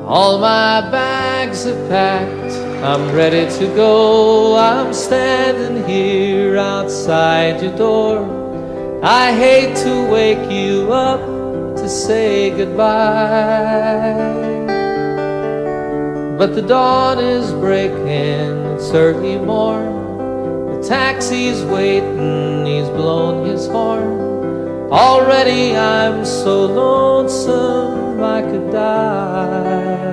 All my bags are packed, I'm ready to go. I'm standing here outside your door. I hate to wake you up to say goodbye, but the dawn is breaking, it's early morn. The taxi's waiting, he's blown his horn. Already I'm so lonesome I could die.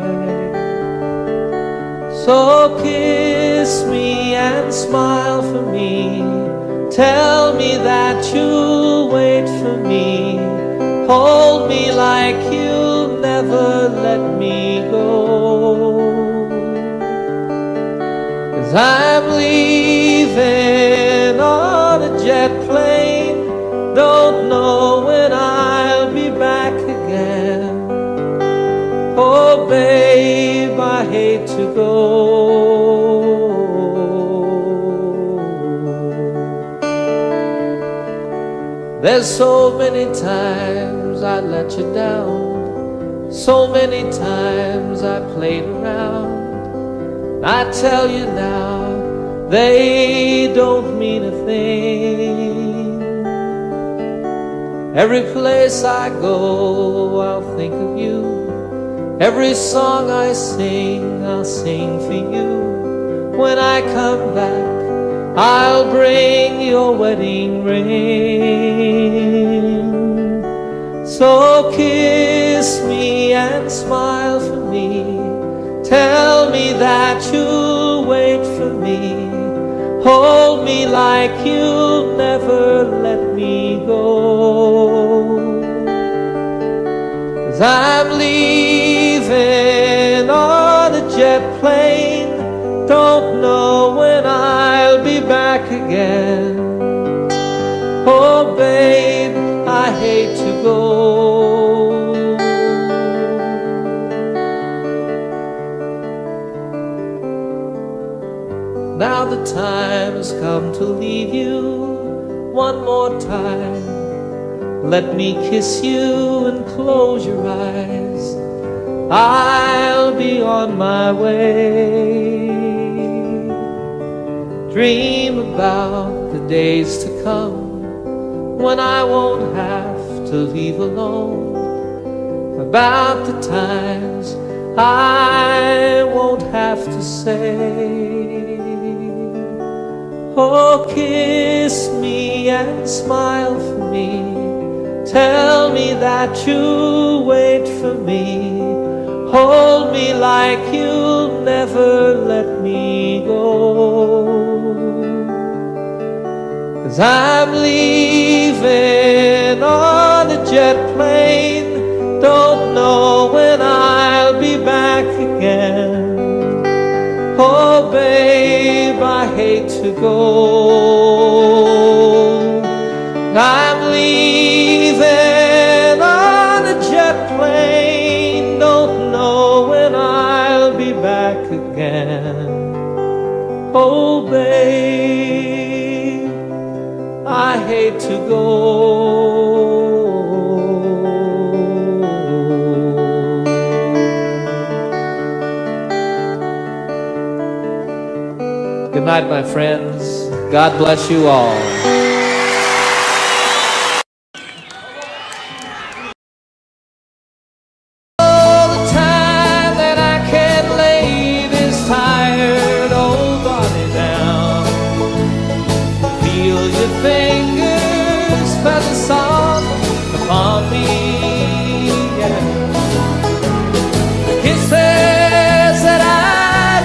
So kiss me and smile for me. Tell me that you'll wait for me. Hold me like you'll never let me go. 'Cause I'm leaving on a jet plane. Don't know when I'll be back again. Oh babe, I hate to go. There's so many times I let you down, so many times I played around. I tell you now, they don't mean a thing. Every place I go, I'll think of you. Every song I sing, I'll sing for you. When I come back, I'll bring your wedding ring. So kiss me and smile for me. Tell me that you'll wait for me. Hold me like you'll never let me go. 'Cause I'm leaving on a jet plane. Don't know when I'll be back again. Oh babe, I hate to go. Now the time has come to leave you one more time. Let me kiss you and close your eyes. I'll be on my way. Dream about the days to come when I won't have to leave alone. About the times I won't have to say. Oh, kiss me and smile for me. Tell me that you'll wait for me. Hold me like you'll never let me go. 'Cause I'm leaving on a jet plane. Don't know when I'll be back again. Oh babe, I hate to go. I'm leaving on a jet plane. Don't know when I'll be back again. Oh babe, I hate to go. Good night, my friends. God bless you all. Oh, the time that I can lay this tired old body down. Feel your fingers press the song upon me. Yeah. The kisses that I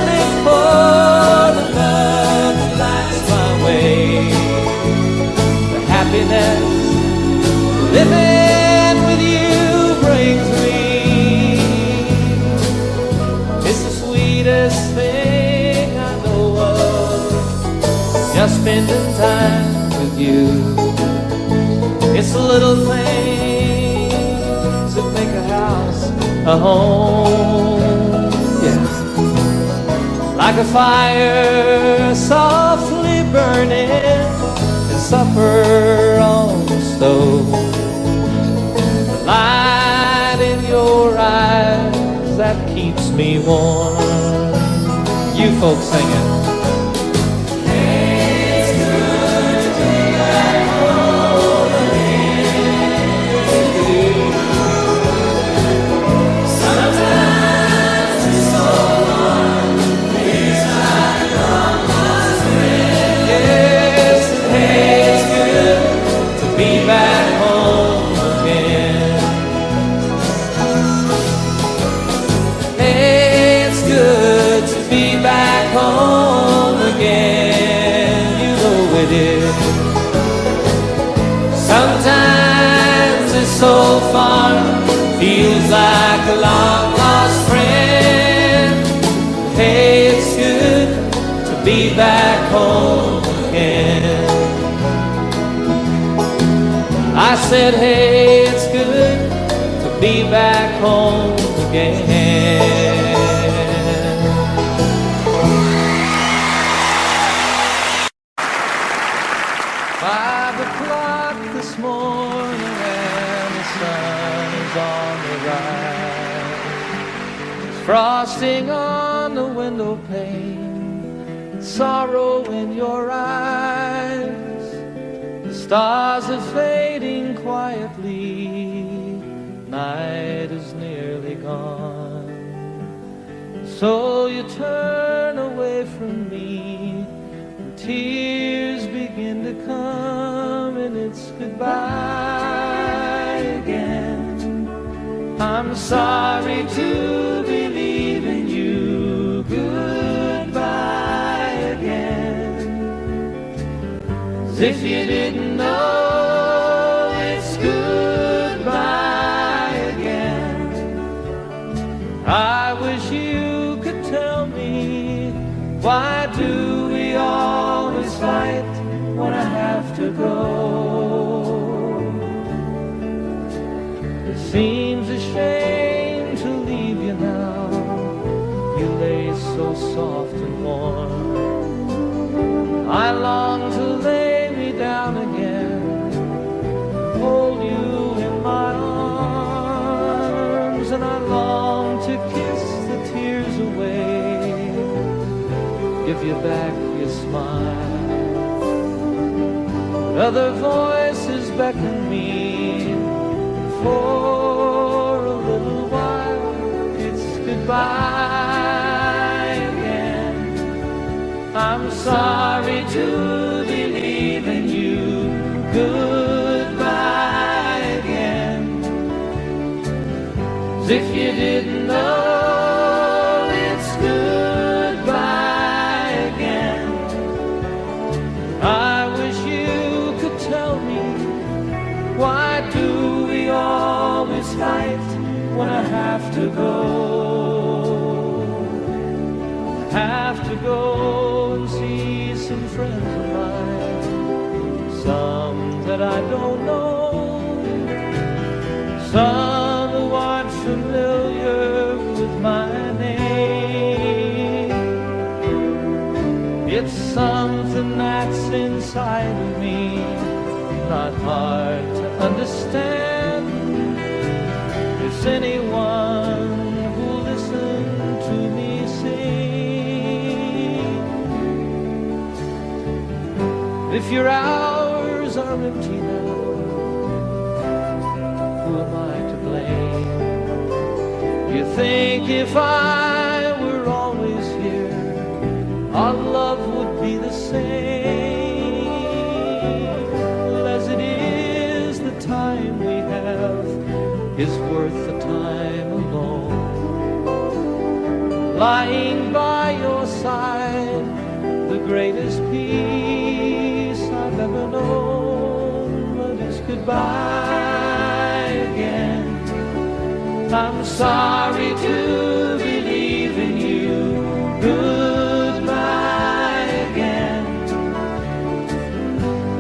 live for, the love that lights my way, the happiness living with you brings me. It's the sweetest thing I know of, just spending time with you. It's the little things that make a house a home. Yeah. Like a fire softly burning and supper on the stove. The light in your eyes that keeps me warm. You folks sing it. Sometimes it's so far, feels like a long lost friend. Hey, it's good to be back home again. I said, hey, it's good to be back home again. 5 o'clock this morning and the sun's on the rise. There's frosting on the window pane, sorrow in your eyes. The stars are fading quietly, night is nearly gone. So you turn away from me, tears begin to come, and it's goodbye again. I'm sorry to believe in you, goodbye again. As if you didn't know, it's goodbye again. I wish you could tell me, why do we always fight when I have to go? It seems a shame to leave you now. You lay so soft and warm. I long to lay me down again, hold you in my arms, and I long to kiss the tears away, give you back your smile. But other voices beckon me, for a little while it's goodbye again. I'm sorry to believe in you, goodbye again. As if you didn't know, it's goodbye again. I wish you could tell me, why do we always fight when I have to go? I have to go and see some friends of mine, some that I don't know, some who aren't familiar with my name. It's something that's inside of me, not hard to understand. Is anyone who'll listen to me sing? If your hours are empty now, who am I to blame? You think if I were always here, our love would be the same. Well, as it is, the time we have is worth the time alone. Lying by your side, the greatest peace I've ever known. But it's goodbye again. I'm sorry to believe in you, goodbye again.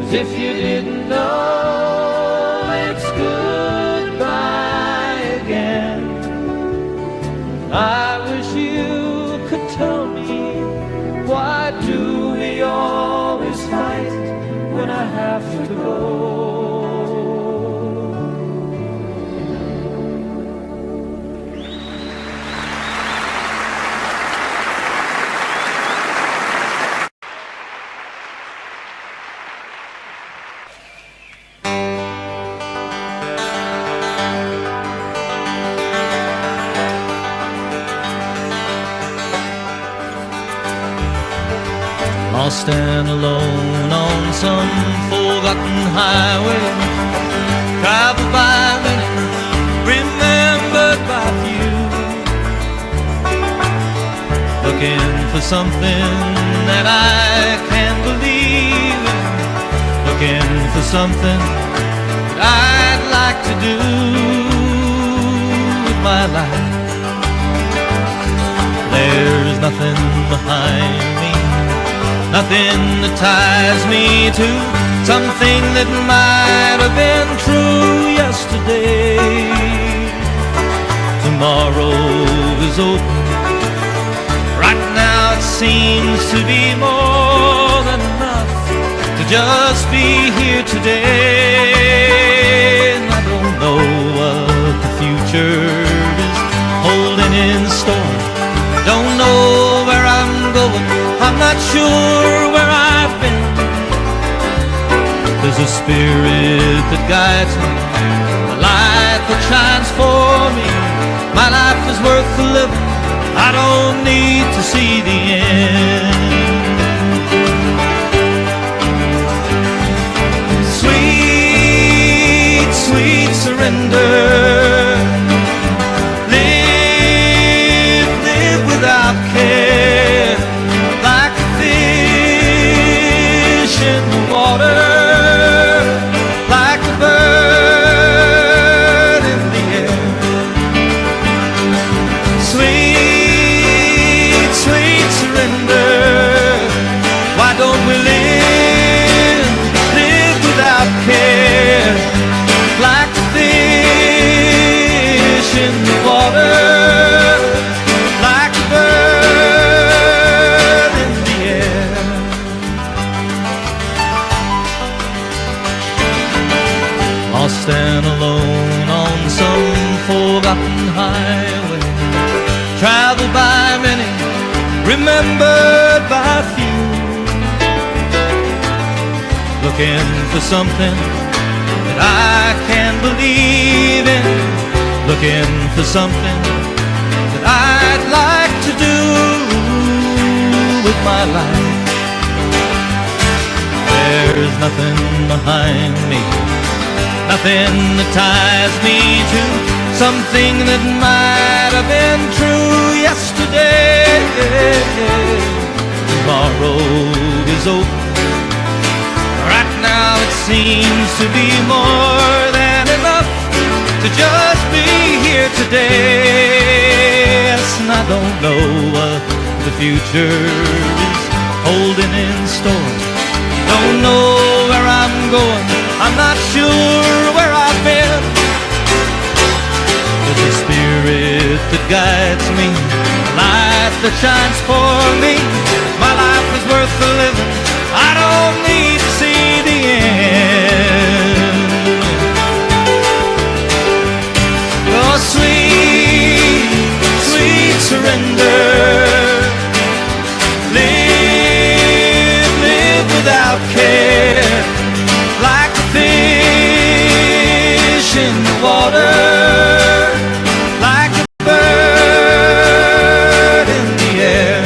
As if you didn't know, it's goodbye again. I wish you could tell me, why do we always fight when I have to go? Lost and alone on some forgotten highway, traveled by many, remembered by few, looking for something that I can believe in, looking for something that I'd like to do with my life. There's nothing behind me, nothing that ties me to something that might have been true yesterday. Tomorrow is open. Right now it seems to be more than enough to just be here today. And I don't know what the future is holding in store. Don't know where I'm going, I'm not sure where I've been. There's a spirit that guides me, a light that shines for me. My life is worth the living, I don't need to see the end. Sweet, sweet surrender. Without care, like a fish in the water, like a bird in the air. Sweet, sweet surrender. Why don't we live without care, like a fish in the water? Lost and alone on some forgotten highway, traveled by many, remembered by few, looking for something that I can believe in, looking for something that I'd like to do with my life. There's nothing behind me, nothing that ties me to something that might have been true yesterday. Tomorrow is open. Right now it seems to be more than enough to just be here today. Yes, and I don't know what the future is holding in store. Don't know where I'm going, I'm not sure where I've been. There's a spirit that guides me, a light that shines for me. My life is worth the living, I don't need to see the end. Oh, sweet, sweet surrender. Live without care, like a fish in the water, like a bird in the air.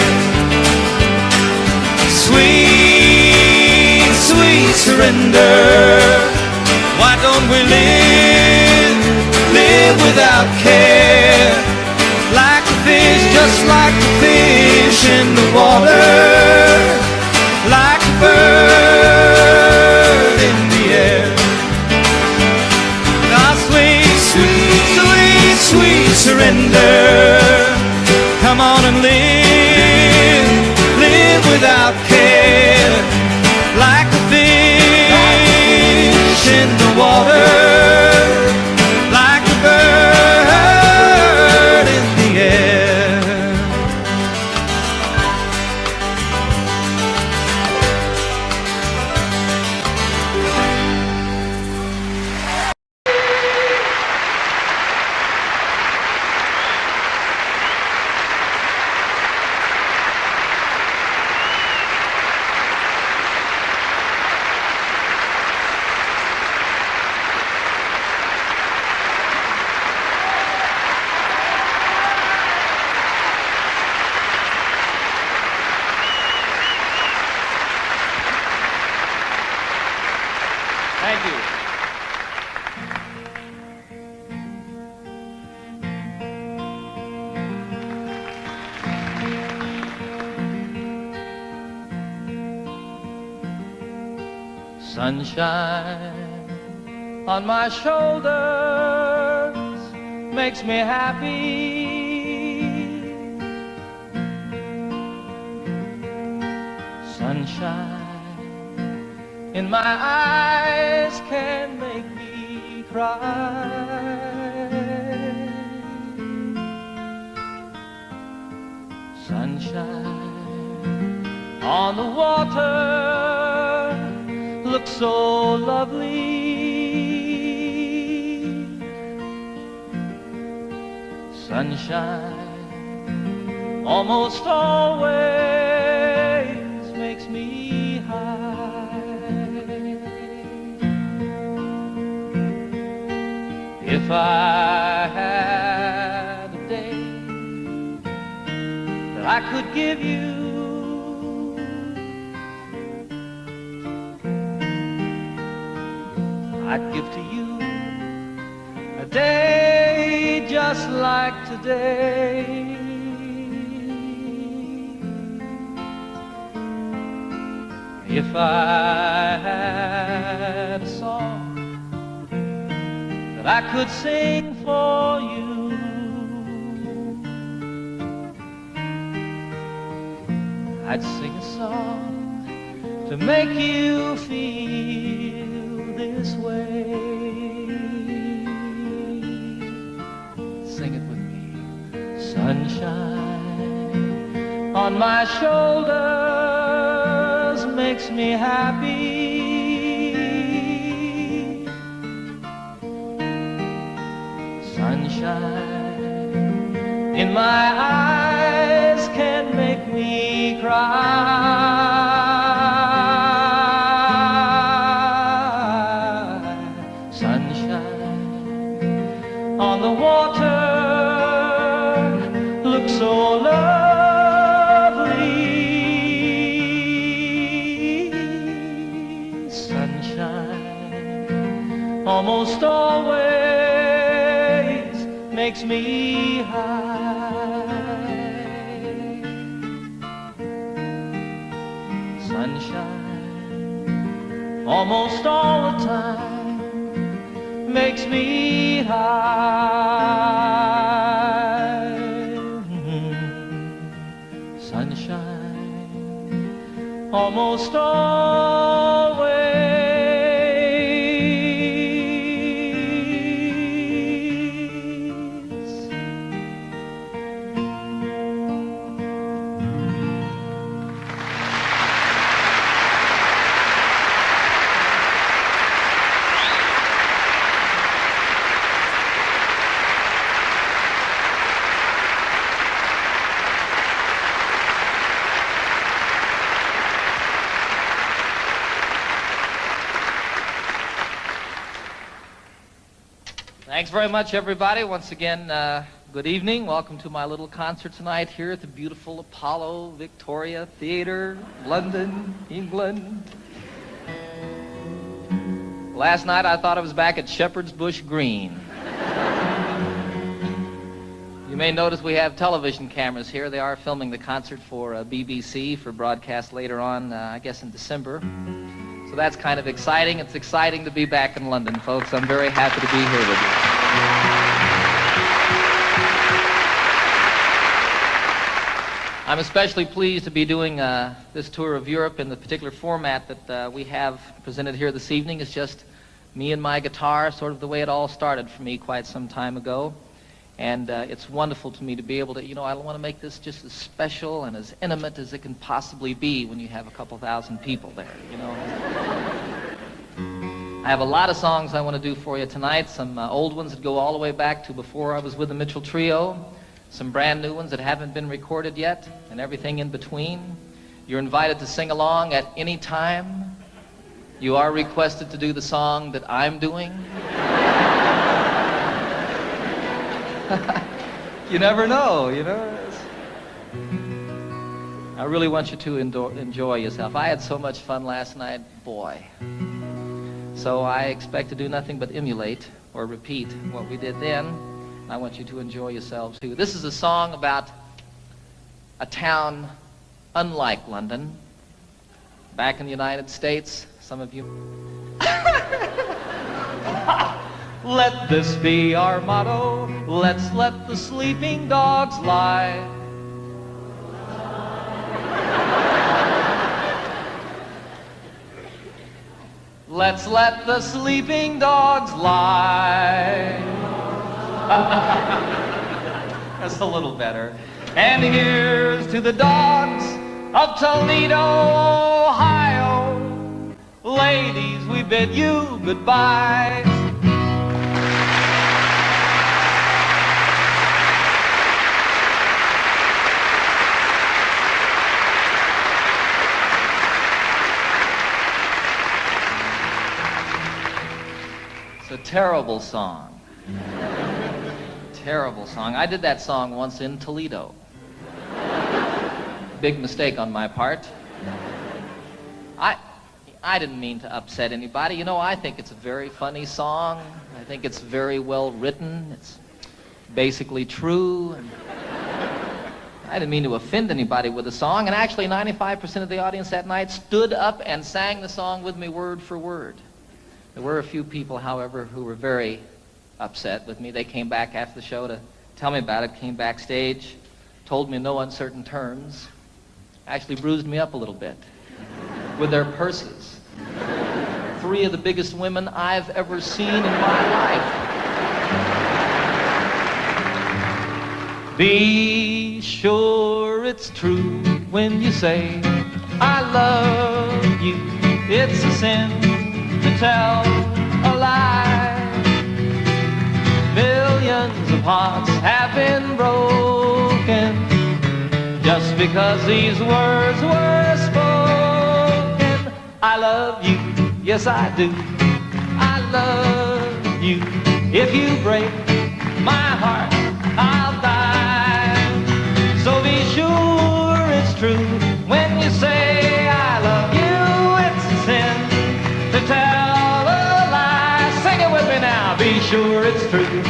Sweet, sweet surrender. Why don't we live without care, like a fish, just like a fish in the water, like a bird in the air. Now sweet, sweet, sweet, sweet surrender. Come on and live without care, like a fish in the water, like a bird in the air. Thank you. Sunshine on my shoulders makes me happy. Sunshine in my eyes can make me cry. Sunshine on the water looks so lovely. Sunshine almost always makes me high. If I had a day that I could give you, I'd give to you a day just like today. If I had a song that I could sing for you, I'd sing a song to make you feel this way. Sing it with me. Sunshine on my shoulders makes me happy. Sunshine in my eyes can make me cry. Sunshine on the water looks so lovely. Sunshine almost always makes me high. Sunshine almost all the time makes me high. Sunshine almost always Thanks very much, everybody. Once again, good evening. Welcome to my little concert tonight here at the beautiful Apollo Victoria Theatre, London, England. Last night I thought I was back at Shepherd's Bush Green. You may notice we have television cameras here. They are filming the concert for BBC for broadcast later on, I guess in December. So that's kind of exciting. It's exciting to be back in London, folks. I'm very happy to be here with you. I'm especially pleased to be doing this tour of Europe in the particular format that we have presented here this evening. It's just me and my guitar, sort of the way it all started for me quite some time ago. And it's wonderful to me to be able to, I want to make this just as special and as intimate as it can possibly be when you have a couple thousand people there, I have a lot of songs I want to do for you tonight, some old ones that go all the way back to before I was with the Mitchell Trio, some brand new ones that haven't been recorded yet, and everything in between. You're invited to sing along at any time. You are requested to do the song that I'm doing. You never know, I really want you to enjoy yourself. I had so much fun last night, boy. So I expect to do nothing but emulate or repeat what we did then. I want you to enjoy yourselves too. This is a song about a town unlike London. Back in the United States, some of you... Let this be our motto. Let's let the sleeping dogs lie. Let's let the sleeping dogs lie. That's a little better. And here's to the dogs of Toledo, Ohio. Ladies, we bid you goodbye. It's a terrible song. Terrible song. I did that song once in Toledo. Big mistake on my part. I didn't mean to upset anybody. You know, I think it's a very funny song. I think it's very well written. It's basically true. And I didn't mean to offend anybody with the song. And actually, 95% of the audience that night stood up and sang the song with me word for word. There were a few people, however, who were very upset with me. They came back after the show to tell me about it, came backstage, told me in no uncertain terms, actually bruised me up a little bit with their purses. 3 of the biggest women I've ever seen in my life. Be sure it's true when you say, I love you. It's a sin to tell a lie. Millions of hearts have been broken just because these words were spoken. I love you, yes I do. I love you. If you break my heart, I'll die. So be sure it's true when you say I love you. It's a sin to tell a lie. Sing it with me now. Be sure it's true.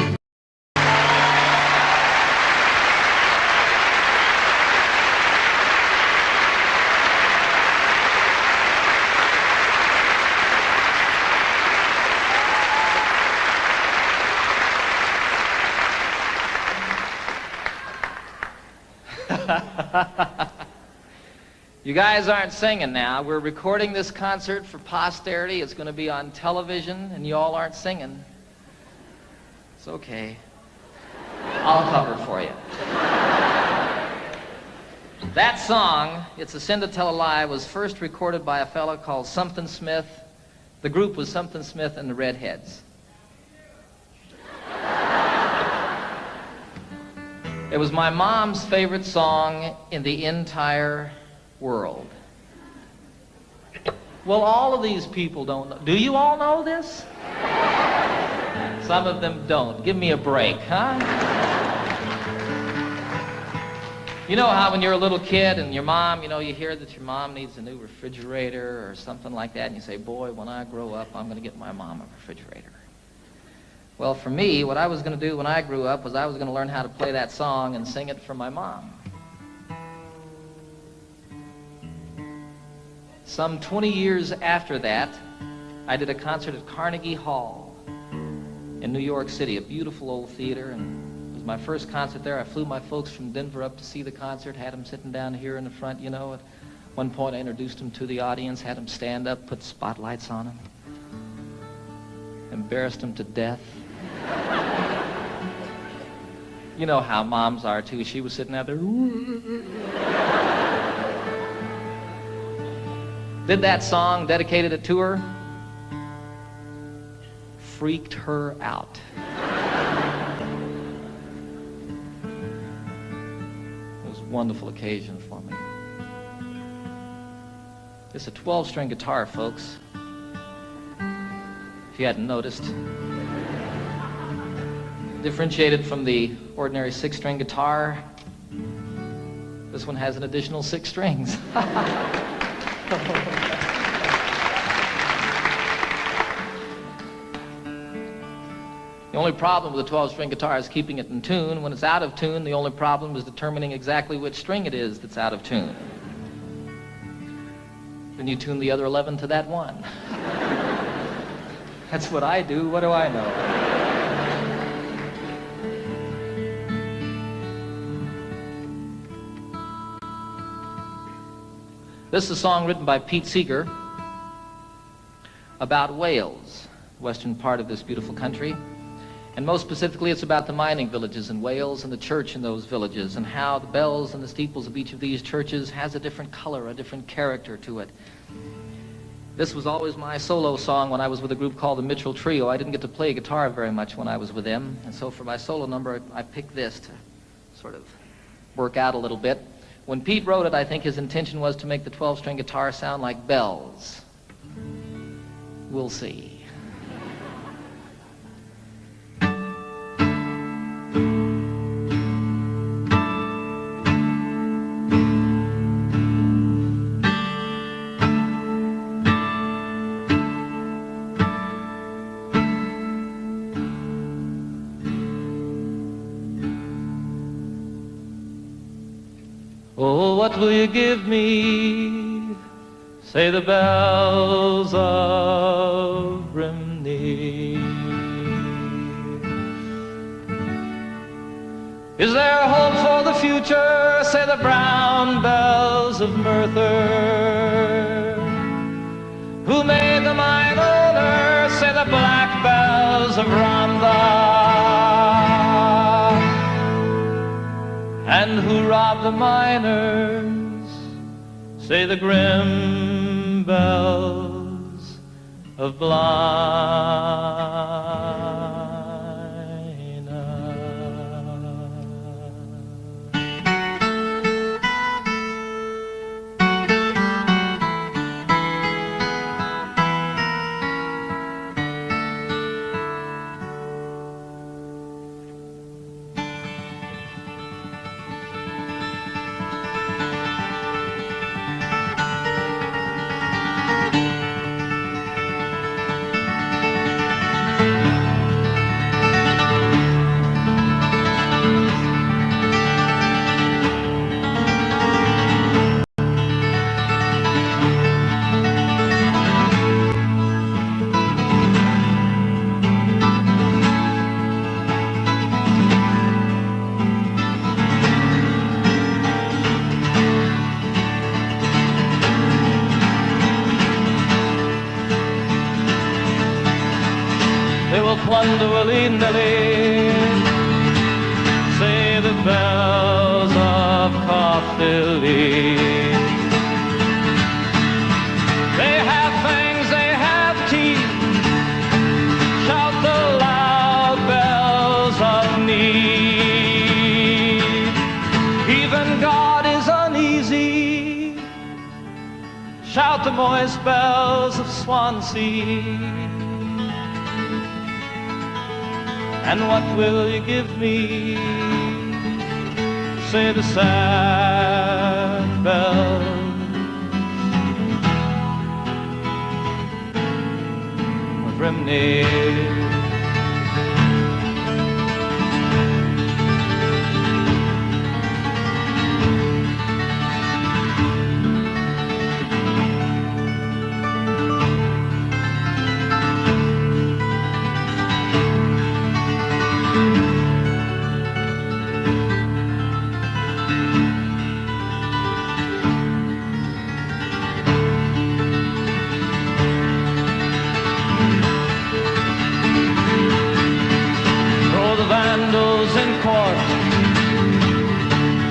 You guys aren't singing now. We're recording this concert for posterity. It's going to be on television, and you all aren't singing. It's okay. I'll cover for you. That song, It's a Sin to Tell a Lie, was first recorded by a fellow called Something Smith. The group was Something Smith and the Redheads. It was my mom's favorite song in the entire world. Well, all of these people don't know. Do you all know this? Some of them don't. Give me a break, huh? You know how when you're a little kid and your mom, you know, you hear that your mom needs a new refrigerator or something like that, and you say, boy, when I grow up, I'm going to get my mom a refrigerator. Well, for me, what I was going to do when I grew up was I was going to learn how to play that song and sing it for my mom. Some 20 years after that, I did a concert at Carnegie Hall in New York City, a beautiful old theater, and it was my first concert there. I flew my folks from Denver up to see the concert, had them sitting down here in the front, you know. At one point, I introduced them to the audience, had them stand up, put spotlights on them, embarrassed them to death. You know how moms are, too. She was sitting out there. Did that song, dedicated it to her. Freaked her out. It was a wonderful occasion for me. It's a 12-string guitar, folks. If you hadn't noticed. Differentiated from the ordinary 6-string guitar, this one has an additional 6 strings. The only problem with a 12-string guitar is keeping it in tune. When it's out of tune, the only problem is determining exactly which string it is that's out of tune. Then you tune the other 11 to that one. That's what I do. What do I know? This is a song written by Pete Seeger about Wales, the western part of this beautiful country. And most specifically, it's about the mining villages in Wales and the church in those villages and how the bells and the steeples of each of these churches has a different color, a different character to it. This was always my solo song when I was with a group called the Mitchell Trio. I didn't get to play guitar very much when I was with them, and so for my solo number, I picked this to sort of work out a little bit. When Pete wrote it, I think his intention was to make the 12-string guitar sound like bells. We'll see. Oh, what will you give me? Say the bells of Rimney. Is there hope for the future? Say the brown bells of Merthyr. Who made the mine owner? Say the black bells of Rhondda. And who robbed the miners? Say the grim bells of Blyna. They will plunder willy-nilly, say the bells of Caerphilly. They have fangs, they have teeth, shout the loud bells of need. Even God is uneasy, shout the moist bells of Swansea. And what will you give me? Say the sad bells of Rimney. In court,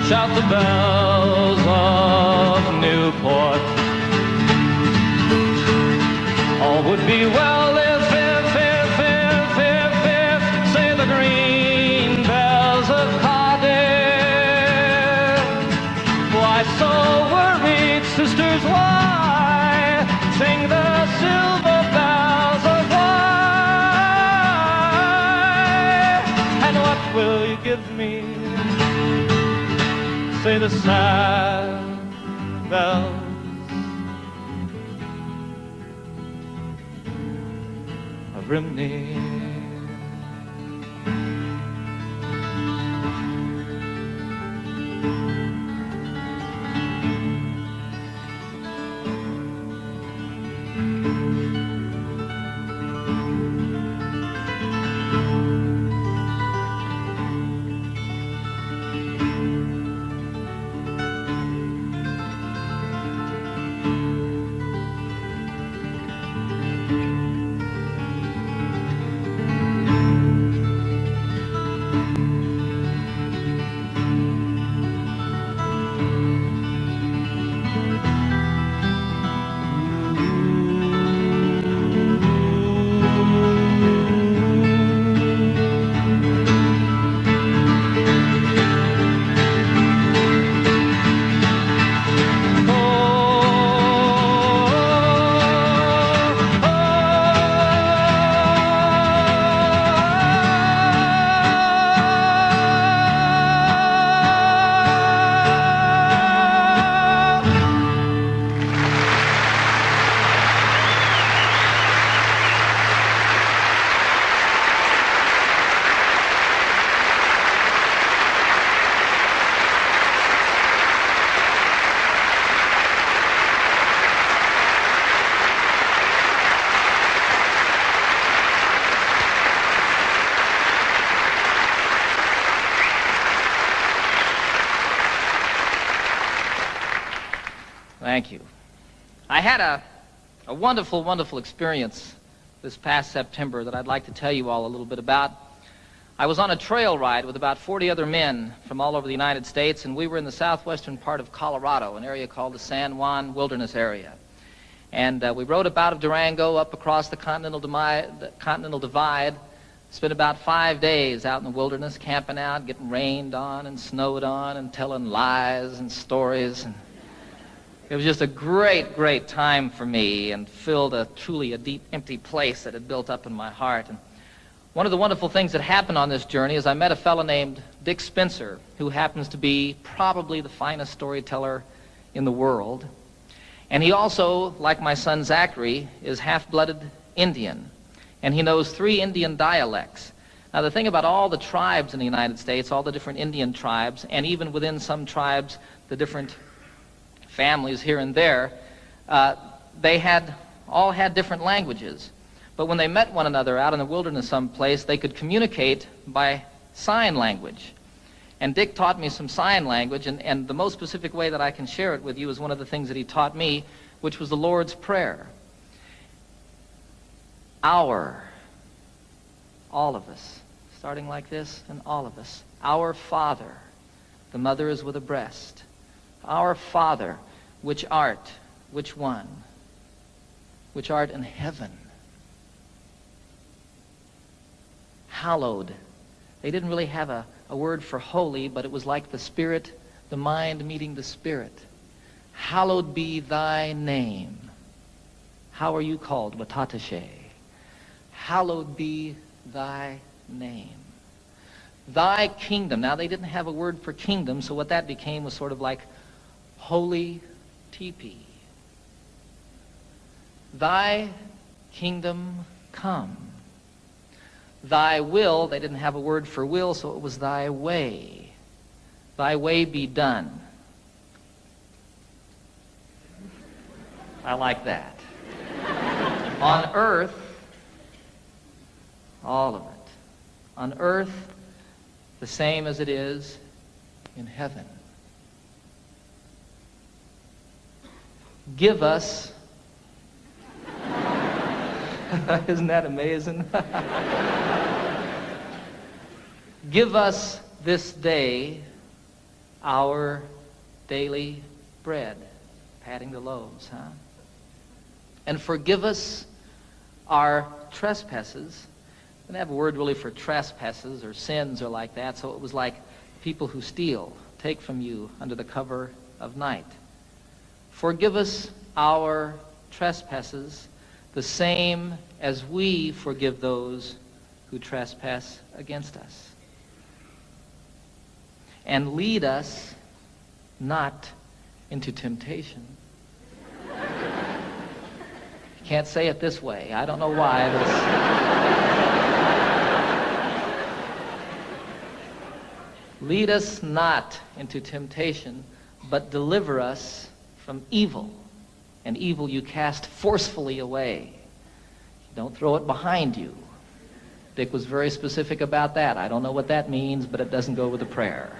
shout the bells of Newport. All would be well if, say the green bells of Cardiff. Why so worried, sisters, why sing the silver bells of will you give me? Say the sad bells of Rimney. Thank you. I had a wonderful, wonderful experience this past September that I'd like to tell you all a little bit about. I was on a trail ride with about 40 other men from all over the United States, and we were in the southwestern part of Colorado, an area called the San Juan Wilderness Area. And we rode up out of Durango up across the Continental Divide, spent about 5 days out in the wilderness, camping out, getting rained on and snowed on and telling lies and stories. And it was just a great, great time for me and filled truly a deep, empty place that had built up in my heart. And one of the wonderful things that happened on this journey is I met a fellow named Dick Spencer, who happens to be probably the finest storyteller in the world. And he also, like my son Zachary, is half-blooded Indian. And he knows 3 Indian dialects. Now, the thing about all the tribes in the United States, all the different Indian tribes, and even within some tribes, the different families here and there, they all had different languages. But when they met one another out in the wilderness someplace, they could communicate by sign language. And Dick taught me some sign language, and the most specific way that I can share it with you is one of the things that he taught me, which was the Lord's Prayer. Our, all of us, starting like this, and all of us. Our Father, the mother is with a breast. Our Father, which art, which one? Which art in heaven. Hallowed. They didn't really have a word for holy, but it was like the Spirit, the mind meeting the Spirit. Hallowed be thy name. How are you called? Watatashe. Hallowed be thy name. Thy kingdom. Now, they didn't have a word for kingdom, so what that became was sort of like holy teepee. Thy kingdom come. Thy will, they didn't have a word for will, so it was thy way. Thy way be done. I like that. On earth, all of it. On earth, the same as it is in heaven. Give us, isn't that amazing? Give us this day our daily bread, patting the loaves, huh? And forgive us our trespasses. They didn't have a word really for trespasses or sins or like that, so it was like people who steal, take from you under the cover of night. Forgive us our trespasses, the same as we forgive those who trespass against us. And lead us not into temptation. You can't say it this way. I don't know why, but lead us not into temptation, but deliver us from evil. And evil you cast forcefully away. Don't throw it behind you. Dick was very specific about that. I don't know what that means, but it doesn't go with the prayer.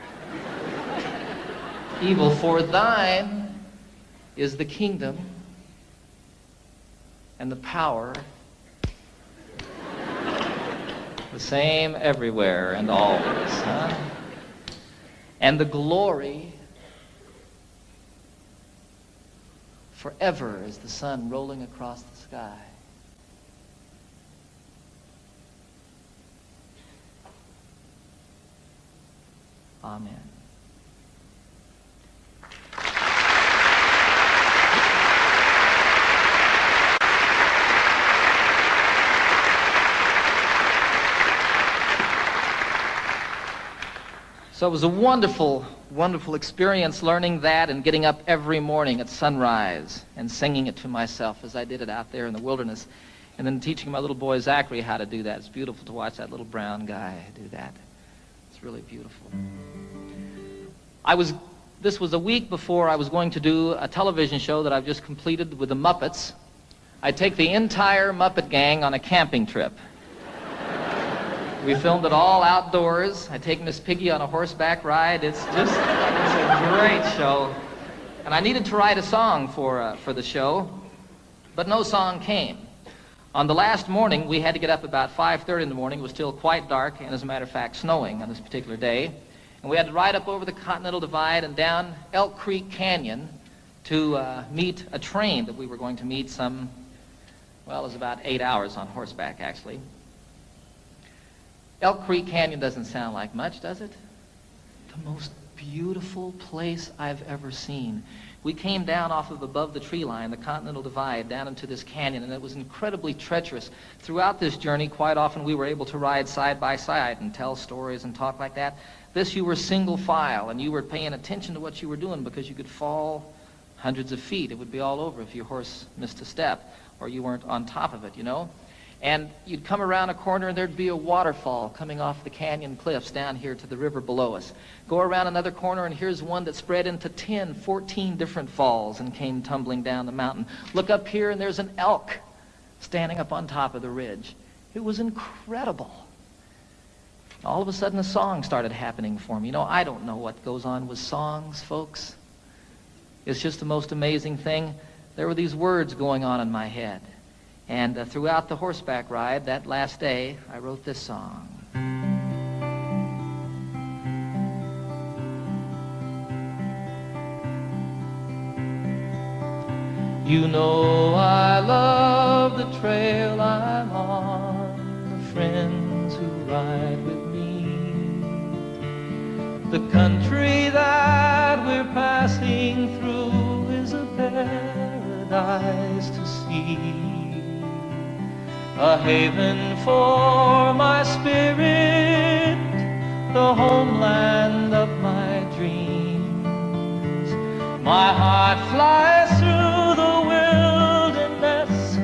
Evil, for thine is the kingdom and the power, the same everywhere and always, huh? And the glory forever as the sun rolling across the sky. Amen. So it was a wonderful, wonderful experience learning that and getting up every morning at sunrise and singing it to myself as I did it out there in the wilderness, and then teaching my little boy Zachary how to do that. It's beautiful to watch that little brown guy do that. It's really beautiful. This was a week before I was going to do a television show that I've just completed with the Muppets. I take the entire Muppet gang on a camping trip. We filmed it all outdoors. I take Miss Piggy on a horseback ride. It's a great show. And I needed to write a song for the show, but no song came. On the last morning, we had to get up about 5:30 in the morning. It was still quite dark, and as a matter of fact, snowing on this particular day. And we had to ride up over the Continental Divide and down Elk Creek Canyon to meet a train that we were going to meet some, well, it was about 8 hours on horseback, actually. Elk Creek Canyon doesn't sound like much, does it? The most beautiful place I've ever seen. We came down off of above the tree line, the Continental Divide, down into this canyon, and it was incredibly treacherous. Throughout this journey, quite often we were able to ride side by side and tell stories and talk like that. This, you were single file, and you were paying attention to what you were doing because you could fall hundreds of feet. It would be all over if your horse missed a step or you weren't on top of it, you know. And you'd come around a corner and there'd be a waterfall coming off the canyon cliffs down here to the river below us. Go around another corner and here's one that spread into 10, 14 different falls and came tumbling down the mountain. Look up here and there's an elk standing up on top of the ridge. It was incredible. All of a sudden a song started happening for me. You know, I don't know what goes on with songs, folks. It's just the most amazing thing. There were these words going on in my head. And throughout the horseback ride, that last day, I wrote this song. You know I love the trail I'm on, the friends who ride with me, the country that we're passing through is a paradise to see. A haven for my spirit, the homeland of my dreams. My heart flies through the wilderness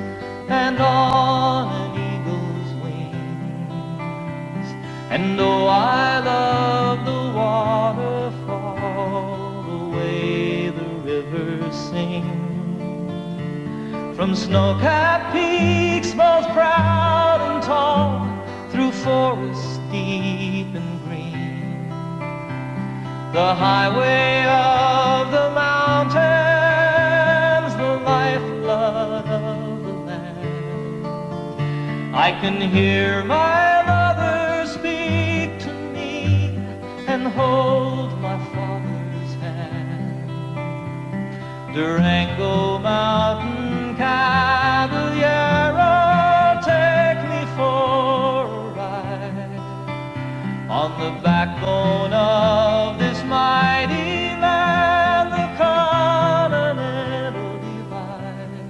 and on an eagle's wings. And though I love the waterfall, the way the rivers sing, from snow-capped peaks most proud and tall, through forests deep and green, the highway of the mountains, the lifeblood of the land. I can hear my mother speak to me and hold my father's hand. Durango Mountain Caballero, take me for a ride on the backbone of this mighty land, the Continental Divide,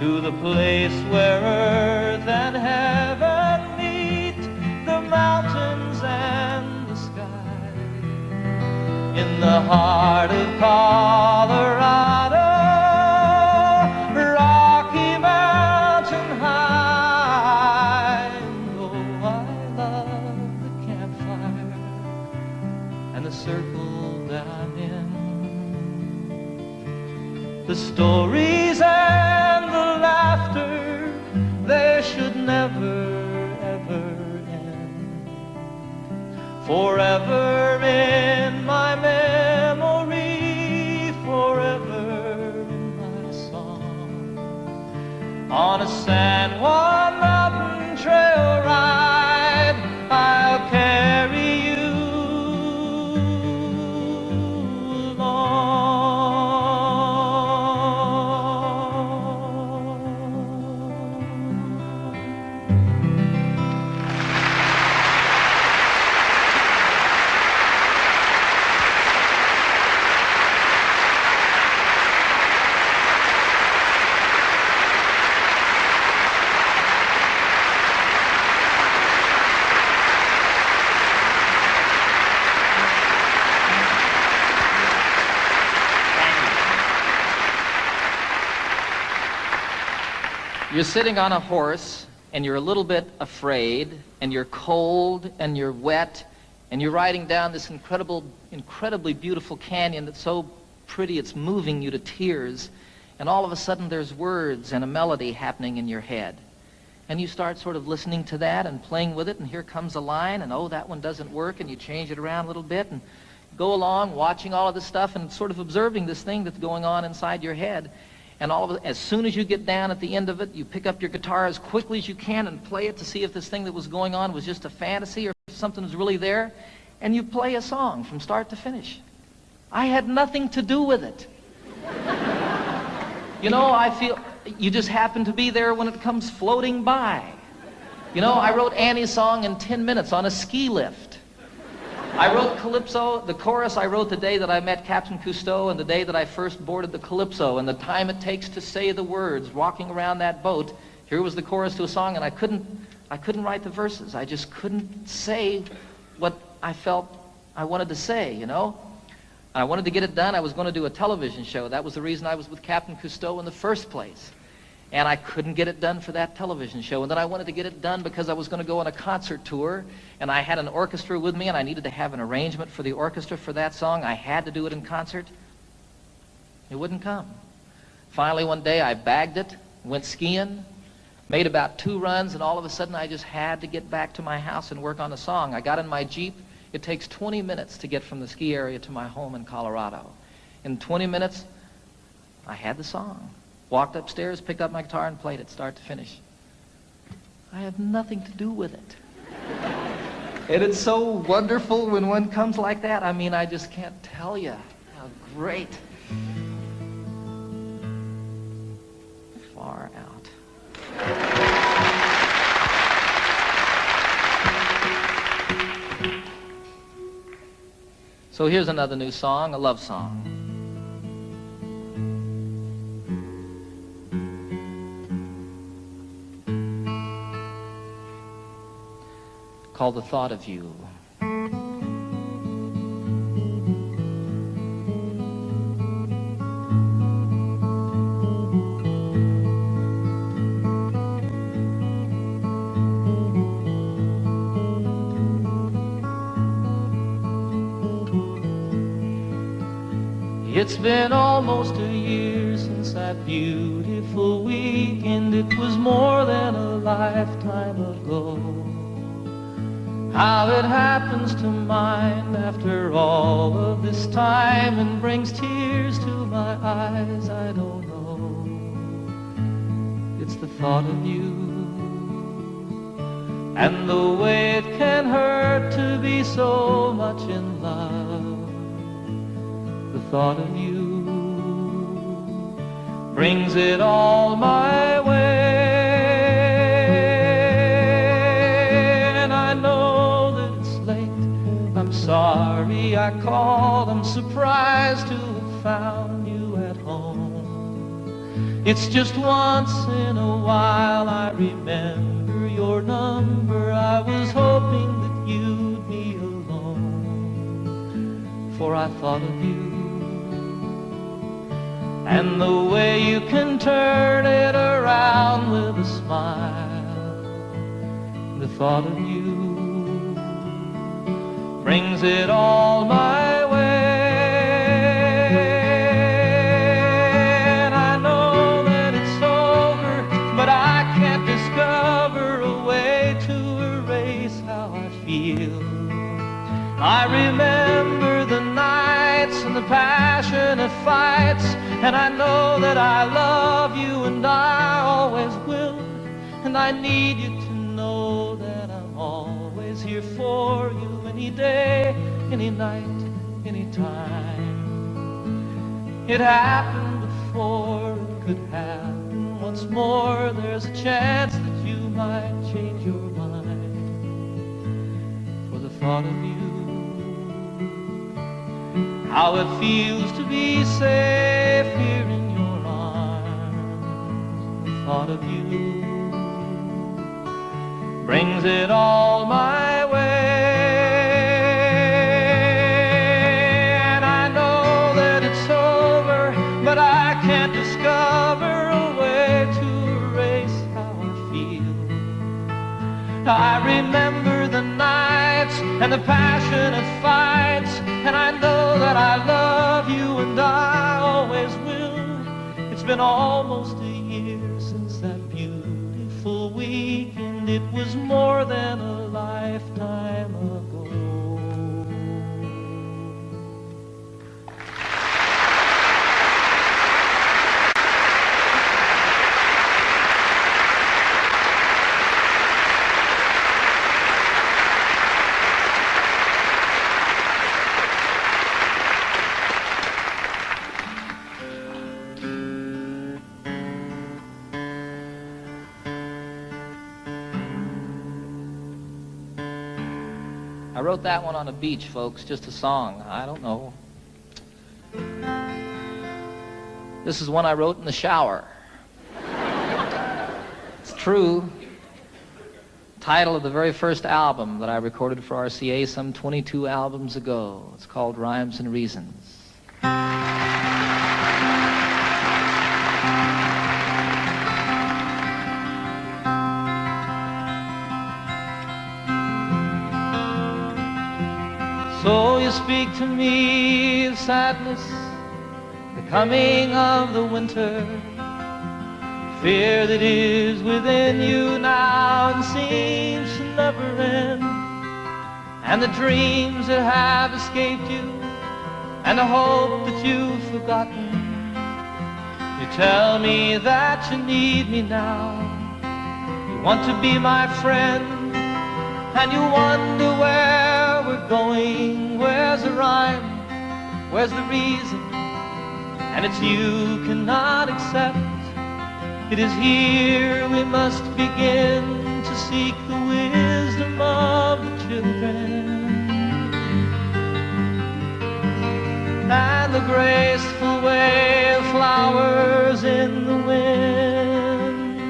to the place where earth and heaven meet, the mountains and the sky, in the heart of Colorado. Circle that I'm in, the stories and the laughter, they should never, ever end. Forever in my memory, forever in my song. On a San Juan mountain trail ride, I'll carry you You're sitting on a horse, and you're a little bit afraid, and you're cold, and you're wet, and you're riding down this incredibly beautiful canyon that's so pretty it's moving you to tears, and all of a sudden there's words and a melody happening in your head. And you start sort of listening to that and playing with it, and here comes a line, and oh, that one doesn't work, and you change it around a little bit, and go along watching all of this stuff and sort of observing this thing that's going on inside your head. And all of it, as soon as you get down at the end of it, you pick up your guitar as quickly as you can and play it to see if this thing that was going on was just a fantasy or if something was really there. And you play a song from start to finish. I had nothing to do with it. You know, I feel you just happen to be there when it comes floating by. You know, I wrote Annie's song in 10 minutes on a ski lift. I wrote Calypso, the chorus I wrote the day that I met Captain Cousteau and the day that I first boarded the Calypso, and the time it takes to say the words walking around that boat. Here was the chorus to a song, and I couldn't write the verses. I just couldn't say what I felt I wanted to say, you know. I wanted to get it done. I was going to do a television show. That was the reason I was with Captain Cousteau in the first place. And I couldn't get it done for that television show. And then I wanted to get it done because I was going to go on a concert tour, and I had an orchestra with me, and I needed to have an arrangement for the orchestra for that song. I had to do it in concert. It wouldn't come. Finally, one day, I bagged it, went skiing, made about 2 runs, and all of a sudden, I just had to get back to my house and work on the song. I got in my Jeep. It takes 20 minutes to get from the ski area to my home in Colorado. In 20 minutes, I had the song. Walked upstairs, picked up my guitar, and played it start to finish. I have nothing to do with it. And it's so wonderful when one comes like that. I mean, I just can't tell you how great. Far out. So here's another new song, a love song. Called The Thought of You. It's been almost a year since that beautiful weekend. It was more than a lifetime ago. How it happens to mind after all of this time and brings tears to my eyes, I don't know. It's the thought of you and the way it can hurt to be so much in love. The thought of you brings it all my way. Sorry I called, I'm surprised to have found you at home. It's just once in a while I remember your number. I was hoping that you'd be alone, for I thought of you and the way you can turn it around with a smile. The thought of you brings it all my way. And I know that it's over, but I can't discover a way to erase how I feel. I remember the nights and the passionate fights, and I know that I love you and I always will. And I need you to know that I'm always here for you. Any day, any night, any time. It happened before, it could happen once more. There's a chance that you might change your mind. For the thought of you, how it feels to be safe here in your arms. The thought of you brings it all my way. But I can't discover a way to erase how I feel. I remember the nights and the passionate fights, and I know that I love you and I always will. It's been almost a year since that beautiful weekend. It was more than a lifetime ago. I wrote that one on a beach, folks, just a song. I don't know. This is one I wrote in the shower. It's true. Title of the very first album that I recorded for RCA some 22 albums ago. It's called Rhymes and Reasons. So you speak to me of sadness, the coming of the winter, fear that is within you now and seems to never end, and the dreams that have escaped you, and the hope that you've forgotten. You tell me that you need me now, you want to be my friend, and you wonder where we're going, where's the rhyme, where's the reason, and it's you cannot accept. It is here we must begin to seek the wisdom of the children, and the graceful way of flowers in the wind.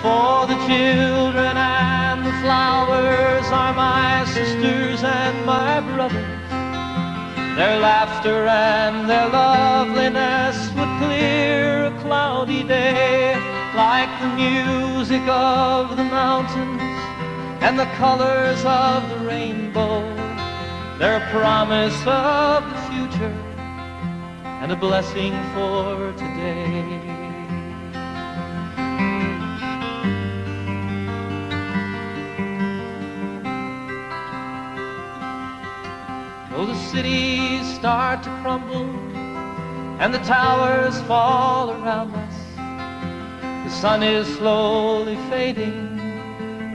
For the children and the flowers are my sisters and my brothers. Their laughter and their loveliness would clear a cloudy day, like the music of the mountains and the colors of the rainbow. They're a promise of the future and a blessing for today. Though the cities start to crumble and the towers fall around us, the sun is slowly fading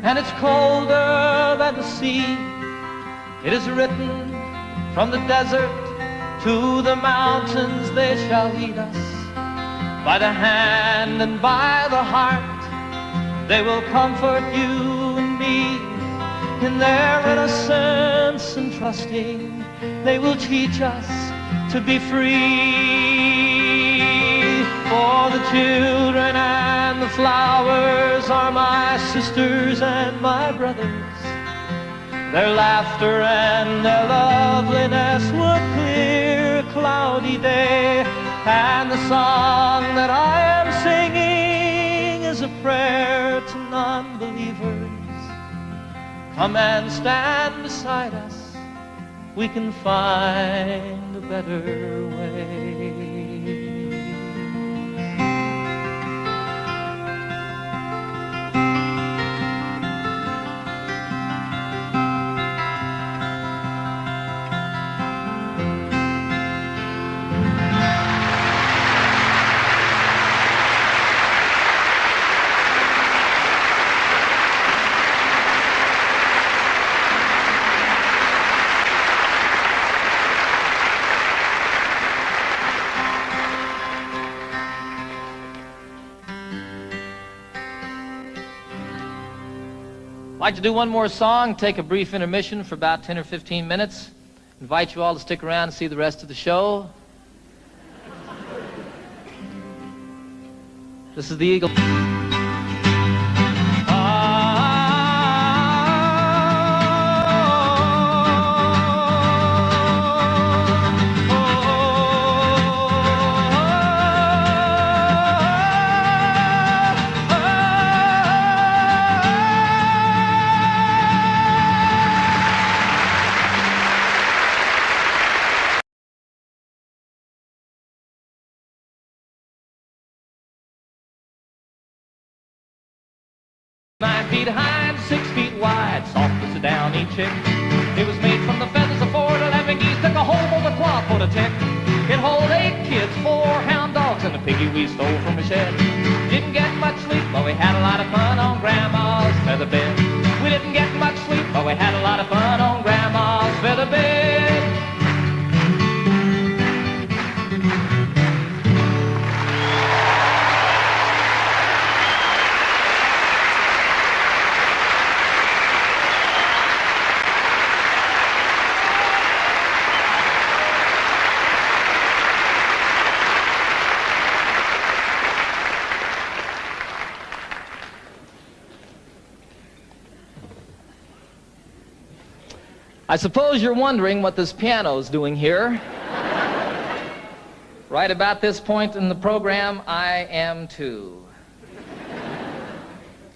and it's colder than the sea. It is written from the desert to the mountains, they shall lead us by the hand and by the heart. They will comfort you and me in their innocence and trusting. They will teach us to be free. For the children and the flowers are my sisters and my brothers. Their laughter and their loveliness would clear a cloudy day. And the song that I am singing is a prayer to non-believers. Come and stand beside us, we can find a better way. I'd like to do one more song, take a brief intermission for about 10 or 15 minutes. Invite you all to stick around and see the rest of the show. This is the Eagle. feet high and 6 feet wide, soft as a downy chick. It was made from the feathers of 4 to 11 geese, took a whole bowl of cloth for the tick. It hold 8 kids, 4 hound dogs, and a piggy we stole from a shed. Didn't get much sleep, but we had a lot of fun on Grandma's feather bed. We didn't get much sleep, but we had a lot of fun on Grandma's feather bed. I suppose you're wondering what this piano's doing here. Right about this point in the program, I am too.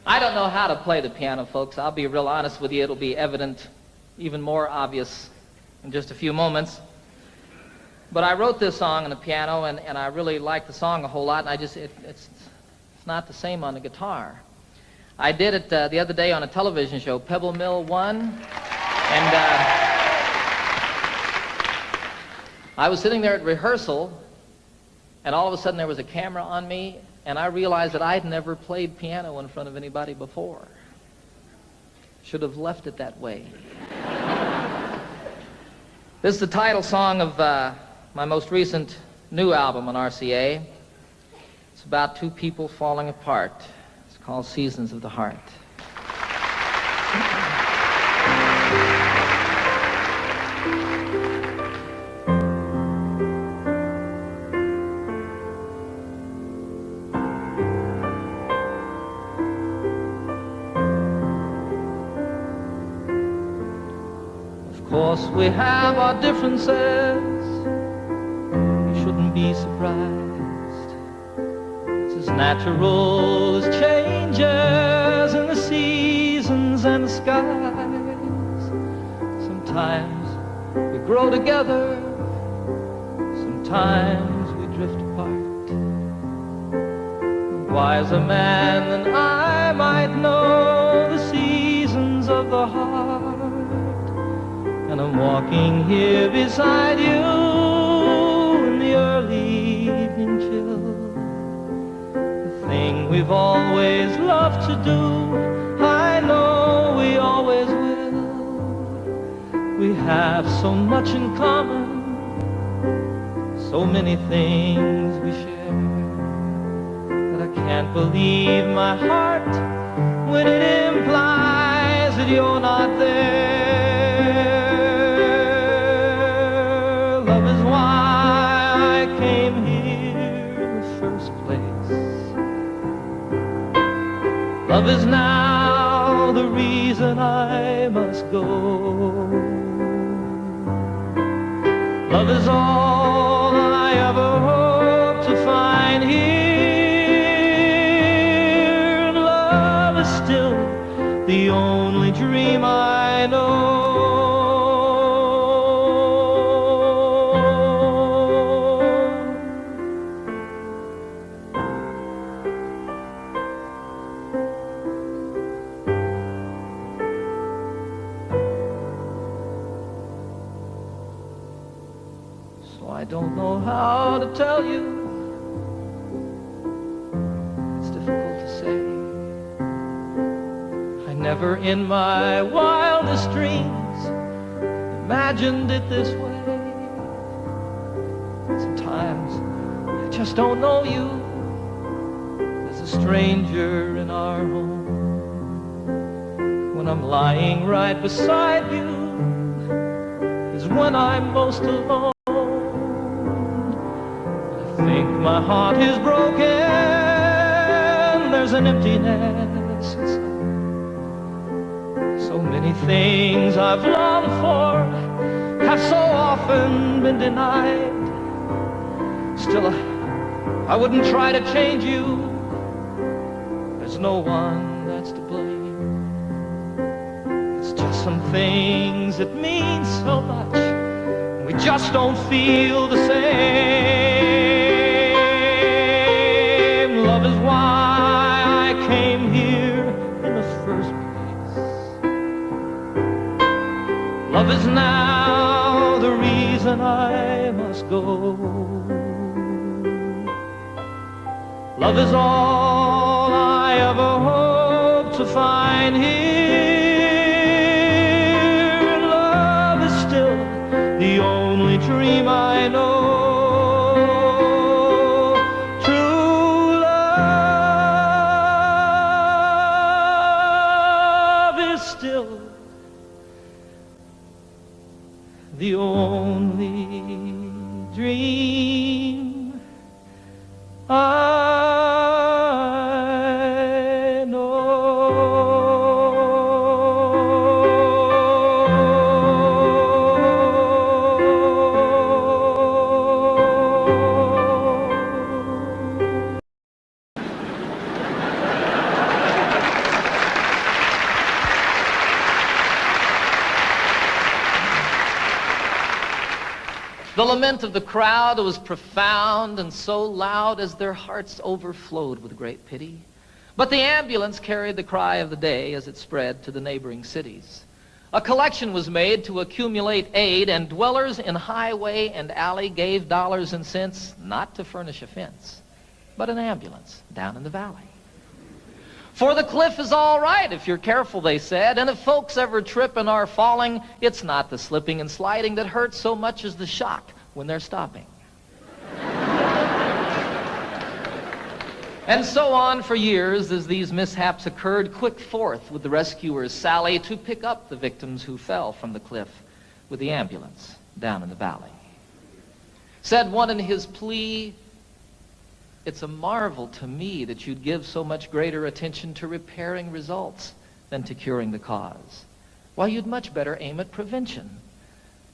I don't know how to play the piano, folks. I'll be real honest with you. It'll be evident, even more obvious in just a few moments. But I wrote this song on the piano, and I really like the song a whole lot, and it's not the same on the guitar. I did it the other day on a television show, Pebble Mill 1, and I was sitting there at rehearsal, and all of a sudden there was a camera on me, and I realized that I'd never played piano in front of anybody before. Should have left it that way. This is the title song of my most recent new album on RCA. It's about two people falling apart. It's called Seasons of the Heart. Of course we have our differences. You shouldn't be surprised. It's as natural as changes in the seasons and the skies. Sometimes we grow together, sometimes we drift apart. A wiser man than I might know the seasons of the heart. And I'm walking here beside you in the early evening chill. The thing we've always loved to do, I know we always will. We have so much in common, so many things we share, that I can't believe my heart when it implies that you're not there. Love is now the reason I must go. Love is all I ever hope to find here. And love is still the only dream I know. I don't know how to tell you. It's difficult to say. I never in my wildest dreams imagined it this way. Sometimes I just don't know you as a stranger in our home. When I'm lying right beside you is when I'm most alone. I think my heart is broken. There's an emptiness inside. So many things I've longed for have so often been denied. Still, I wouldn't try to change you. There's no one that's to blame. It's just some things that mean so much. We just don't feel the same. Love is why I came here in the first place. Love is now the reason I must go. Love is all I ever hope to find here. Love is still the only dream I know. True love is still the only dream I know. The lament of the crowd was profound and so loud as their hearts overflowed with great pity. But the ambulance carried the cry of the day as it spread to the neighboring cities. A collection was made to accumulate aid, and dwellers in highway and alley gave dollars and cents not to furnish a fence, but an ambulance down in the valley. For the cliff is all right if you're careful, they said, and if folks ever trip and are falling, it's not the slipping and sliding that hurts so much as the shock when they're stopping. And so on for years as these mishaps occurred, quick forth with the rescuers sally to pick up the victims who fell from the cliff with the ambulance down in the valley. Said one in his plea, "It's a marvel to me that you'd give so much greater attention to repairing results than to curing the cause. Why, you'd much better aim at prevention.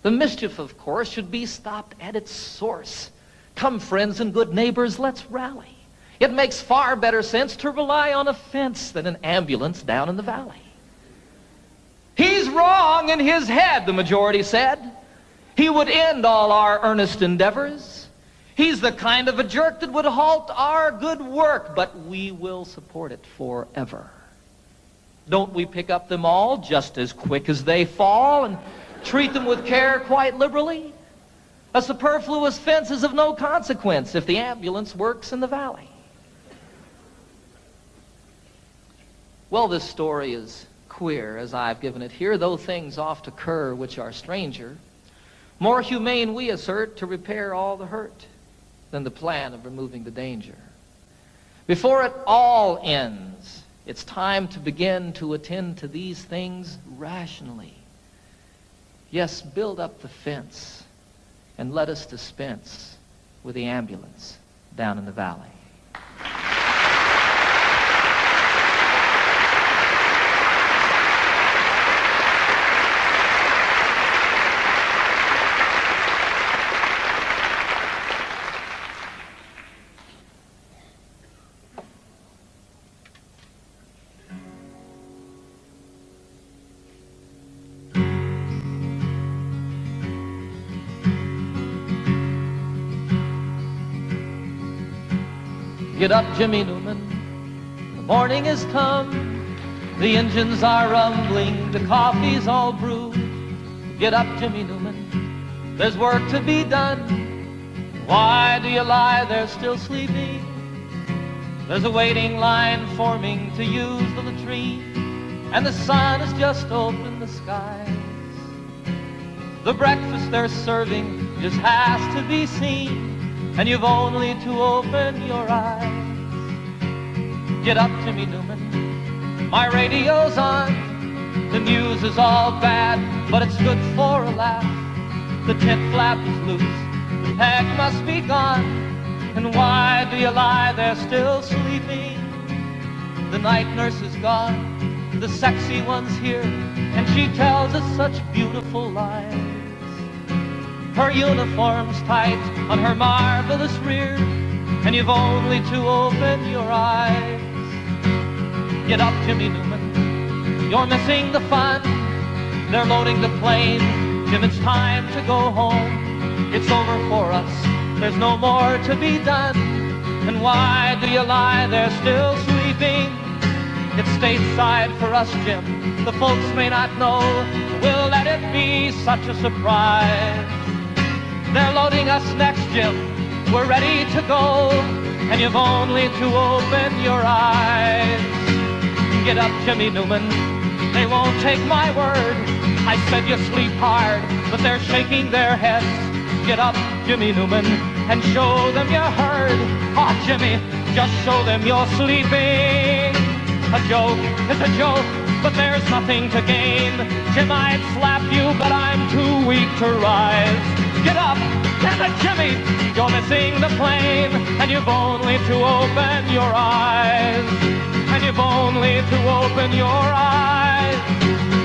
The mischief, of course, should be stopped at its source. Come, friends and good neighbors, let's rally. It makes far better sense to rely on a fence than an ambulance down in the valley." "He's wrong in his head," the majority said. "He would end all our earnest endeavors. He's the kind of a jerk that would halt our good work, but we will support it forever. Don't we pick up them all just as quick as they fall and treat them with care quite liberally? A superfluous fence is of no consequence if the ambulance works in the valley." Well, this story is queer as I've given it here, though things oft occur which are stranger. More humane, we assert, to repair all the hurt than the plan of removing the danger. Before it all ends, it's time to begin to attend to these things rationally. Yes, build up the fence and let us dispense with the ambulance down in the valley. Get up, Jimmy Newman, the morning has come. The engines are rumbling, the coffee's all brewed. Get up, Jimmy Newman, there's work to be done. Why do you lie there still sleeping? There's a waiting line forming to use the latrine, and the sun has just opened the skies. The breakfast they're serving just has to be seen, and you've only to open your eyes. Get up, Jimmy Newman, my radio's on. The news is all bad, but it's good for a laugh. The tent flap is loose, the peg must be gone. And why do you lie there still sleeping? The night nurse is gone, the sexy one's here, and she tells us such beautiful lies. Her uniform's tight on her marvelous rear, and you've only to open your eyes. Get up, Jimmy Newman, you're missing the fun. They're loading the plane, Jim, it's time to go home. It's over for us, there's no more to be done. And why do you lie there still sleeping? It's stateside for us, Jim, the folks may not know. We'll let it be such a surprise. They're loading us next, Jim, we're ready to go, and you've only to open your eyes. Get up, Jimmy Newman, they won't take my word. I said you sleep hard, but they're shaking their heads. Get up, Jimmy Newman, and show them you heard. Oh, Jimmy, just show them you're sleeping. A joke is a joke, but there's nothing to gain. Jim, I'd slap you, but I'm too weak to rise. Get up, damn it, Jimmy, you're missing the plane, and you've only to open your eyes. And you've only to open your eyes.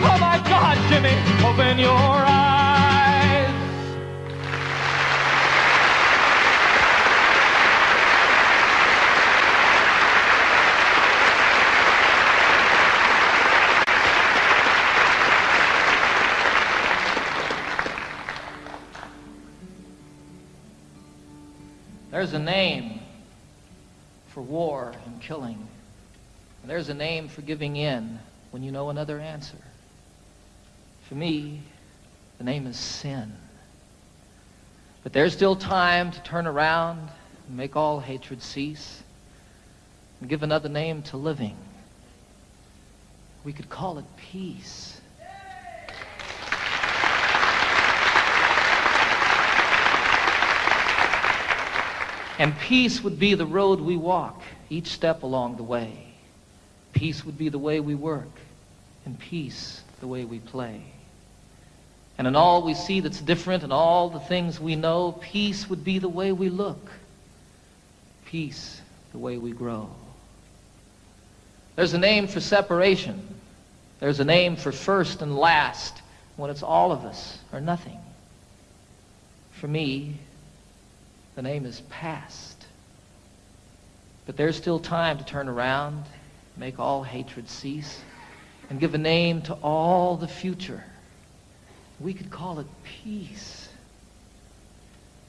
Oh my God, Jimmy, open your eyes. There's a name for war and killing. And there's a name for giving in when you know another answer. For me, the name is sin. But there's still time to turn around and make all hatred cease and give another name to living. We could call it peace. And peace would be the road we walk each step along the way. Peace would be the way we work, and peace the way we play. And in all we see that's different and all the things we know, peace would be the way we look. Peace the way we grow. There's a name for separation. There's a name for first and last when it's all of us or nothing. For me, the name is past. But there's still time to turn around, make all hatred cease, and give a name to all the future. We could call it peace.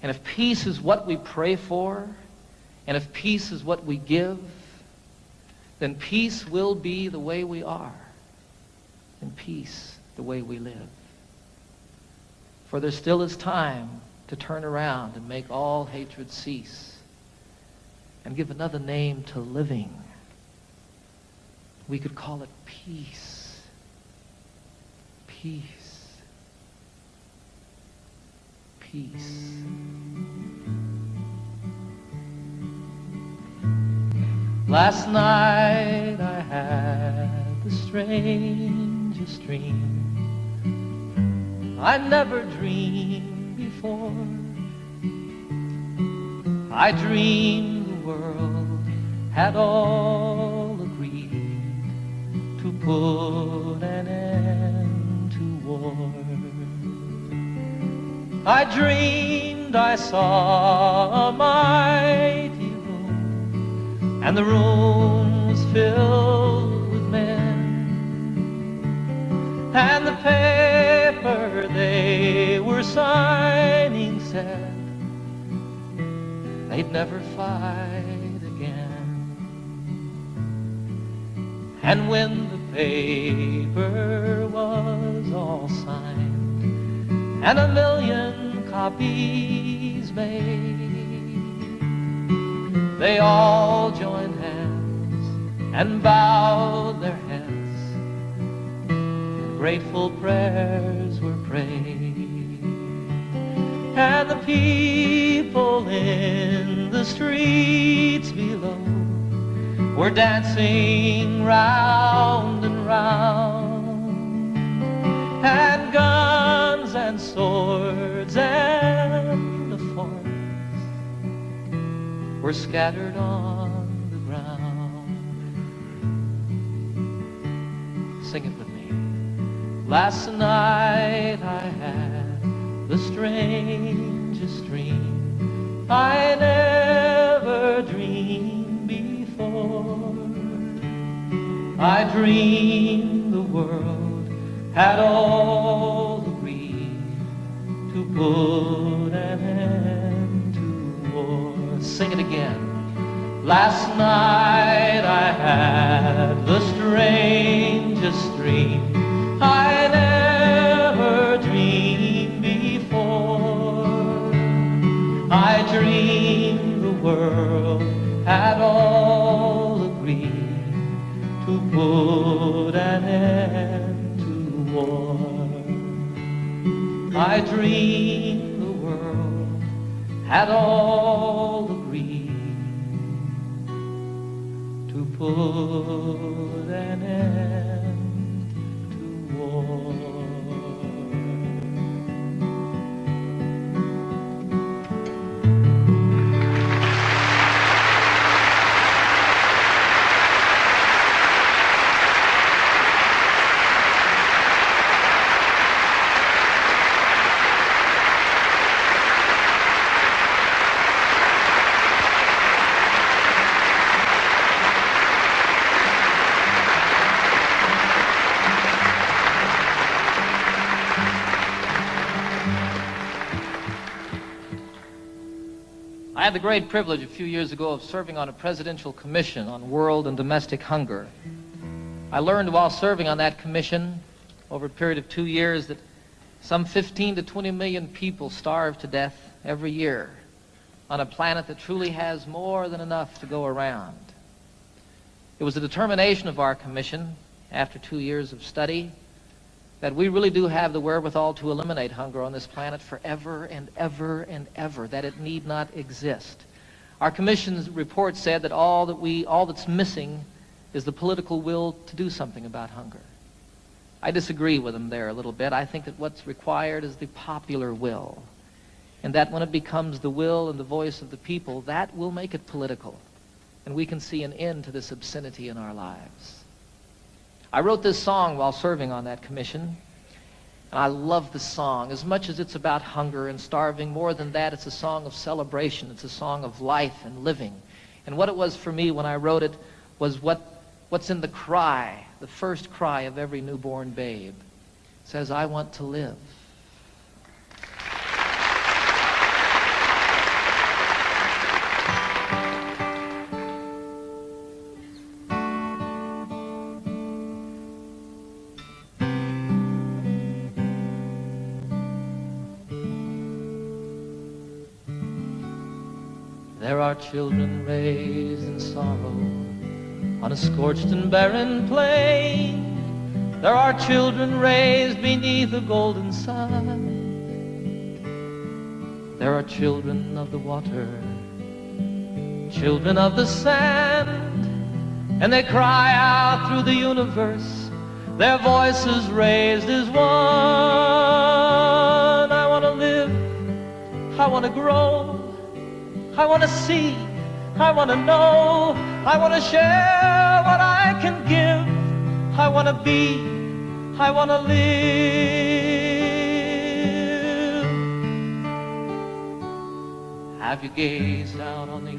And if peace is what we pray for, and if peace is what we give, then peace will be the way we are, and peace the way we live. For there still is time to turn around and make all hatred cease and give another name to living. We could call it peace. Peace. Peace. Last night I had the strangest dream. I never dreamed before. I dreamed the world had all agreed to put an end to war. I dreamed I saw a mighty room, and the room was filled with men, and the paper they were signing said they'd never fight again. And when the paper was all signed and 1,000,000 copies made, they all joined hands and bowed their heads, and grateful prayers were prayed. And the people in the streets below were dancing round and round, and guns and swords and the forms were scattered on the ground. Sing it with me. Last night I had the strangest dream I never dreamed before. I dreamed the world had all agreed to put an end to war. Sing it again. Last night I had the strangest dream I never dreamed before. I dreamed the world had all agreed to put an end to war. I dreamed the world had all agreed to put an end to war. had the great privilege a few years ago of serving on a presidential commission on world and domestic hunger. I learned while serving on that commission over a period of 2 years that some 15 to 20 million people starve to death every year on a planet that truly has more than enough to go around. It was the determination of our commission, after 2 years of study, that we really do have the wherewithal to eliminate hunger on this planet forever and ever and ever, that it need not exist. Our commission's report said that all that's missing is the political will to do something about hunger. I disagree with them there a little bit. I think that what's required is the popular will, and that when it becomes the will and the voice of the people, that will make it political, and we can see an end to this obscenity in our lives. I wrote this song while serving on that commission, and I love this song. As much as it's about hunger and starving, more than that, it's a song of celebration. It's a song of life and living. And what it was for me when I wrote it was what's in the cry, the first cry of every newborn babe. It says, I want to live. There are children raised in sorrow on a scorched and barren plain. There are children raised beneath a golden sun. There are children of the water, children of the sand, and they cry out through the universe, their voices raised as one. I want to live, I want to grow, I want to see, I want to know, I want to share what I can give. I want to be, I want to live. Have you gazed out on the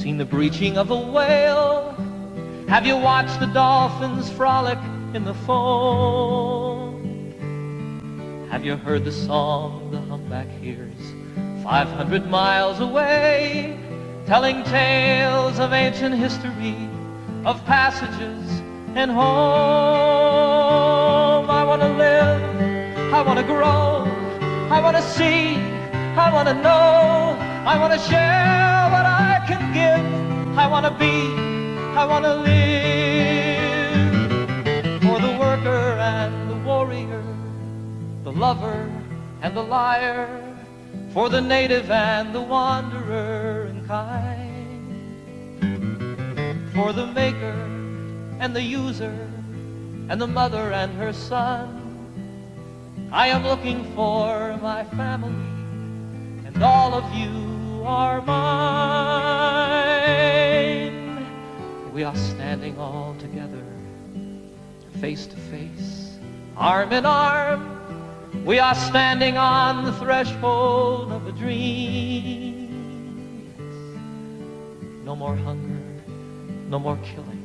seen the breaching of a whale? Have you watched the dolphins frolic in the foam? Have you heard the song the humpback hears 500 miles away, telling tales of ancient history, of passages and home? I want to live, I want to grow, I want to see, I want to know, I want to share what I can give, I want to be, I want to live for the worker and the warrior, the lover and the liar, for the native and the wanderer in kind, for the maker and the user and the mother and her son. I am looking for my family, and all of you are mine. We are standing all together, face to face, arm in arm. We are standing on the threshold of a dream. No more hunger, no more killing,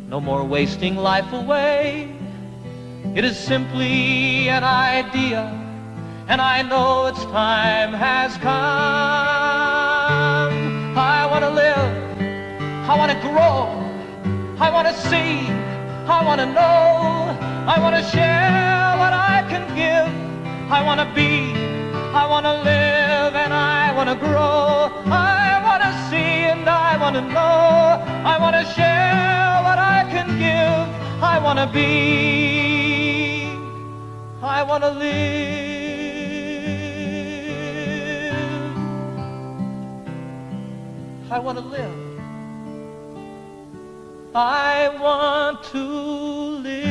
no more wasting life away. It is simply an idea, and I know its time has come. I want to live, I want to grow, I want to see, I want to know, I want to share what I can give. I want to be, I want to live, and I want to grow. I want to see and I want to know. I want to share what I can give. I want to be, I want to live. I want to live. I want to live.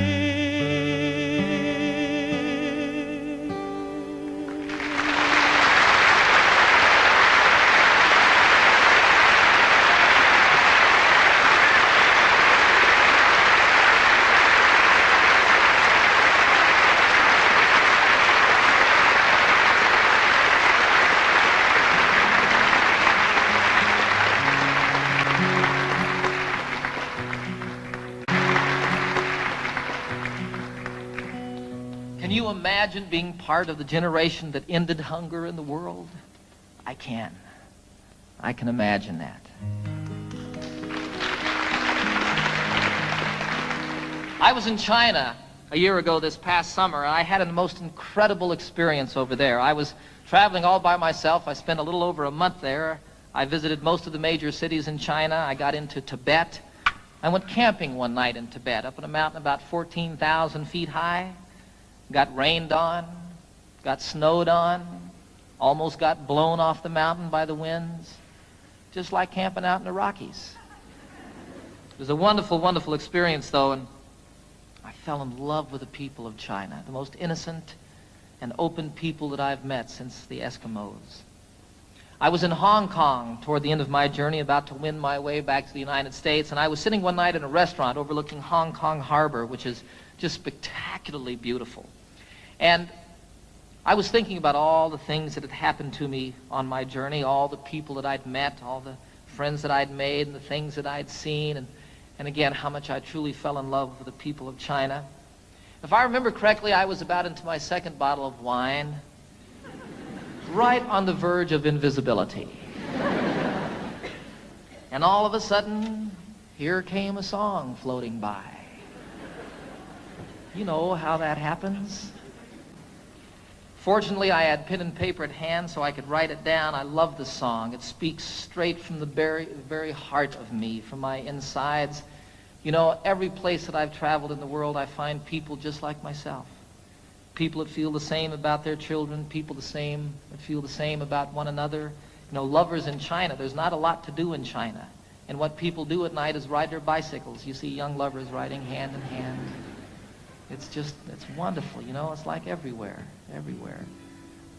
Can you imagine being part of the generation that ended hunger in the world? I can. I can imagine that. I was in China a year ago this past summer, and I had a most incredible experience over there. I was traveling all by myself. I spent a little over a month there. I visited most of the major cities in China. I got into Tibet. I went camping one night in Tibet, up on a mountain about 14,000 feet high. Got rained on, got snowed on, almost got blown off the mountain by the winds, just like camping out in the Rockies. It was a wonderful, wonderful experience, though, and I fell in love with the people of China, the most innocent and open people that I've met since the Eskimos. I was in Hong Kong toward the end of my journey, about to win my way back to the United States, and I was sitting one night in a restaurant overlooking Hong Kong Harbor, which is just spectacularly beautiful. And I was thinking about all the things that had happened to me on my journey, all the people that I'd met, all the friends that I'd made, and the things that I'd seen, and again, how much I truly fell in love with the people of China. If I remember correctly, I was about into my second bottle of wine, right on the verge of invisibility. And all of a sudden, here came a song floating by. You know how that happens. Fortunately, I had pen and paper at hand so I could write it down. I love the song. It speaks straight from the very heart of me, from my insides. You know, every place that I've traveled in the world, I find people just like myself. People that feel the same about their children, people that feel the same about one another. You know, lovers in China, there's not a lot to do in China. And what people do at night is ride their bicycles. You see young lovers riding hand in hand. It's wonderful, you know, it's like everywhere.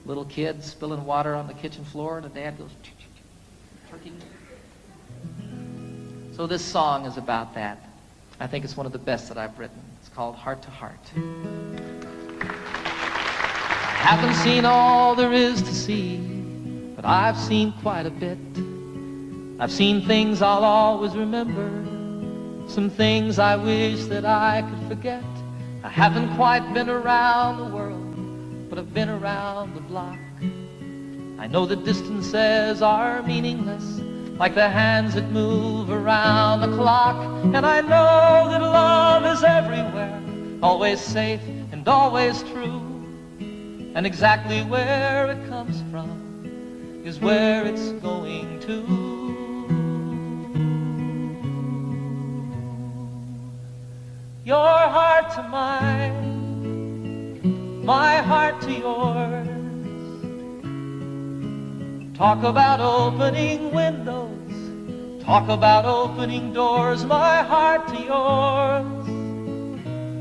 Little kids spilling water on the kitchen floor, and the dad goes, turkey. So this song is about that. I think it's one of the best that I've written. It's called Heart to Heart. I haven't seen all there is to see, but I've seen quite a bit. I've seen things I'll always remember, some things I wish that I could forget. I haven't quite been around the world, but I've been around the block. I know that distances are meaningless, like the hands that move around the clock. And I know that love is everywhere, always safe and always true. And exactly where it comes from is where it's going to. Your heart to mine, my heart to yours. Talk about opening windows, talk about opening doors. My heart to yours,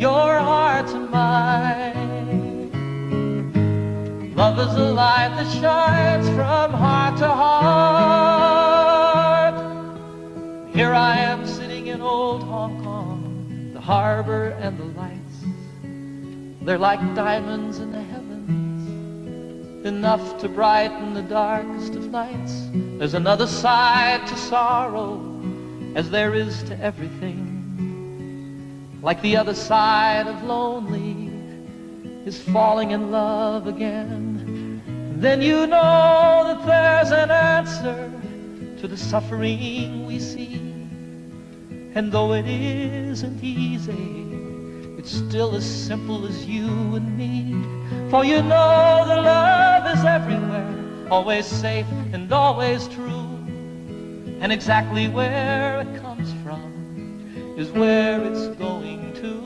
your heart to mine. Love is a light that shines from heart to heart. Here I am sitting in old Hong Kong, the harbor and the lights, they're like diamonds in the heavens, enough to brighten the darkest of nights. There's another side to sorrow, as there is to everything. Like the other side of lonely is falling in love again. Then you know that there's an answer to the suffering we see. And though it isn't easy, it's still as simple as you and me. For you know that love is everywhere, always safe and always true. And exactly where it comes from is where it's going to.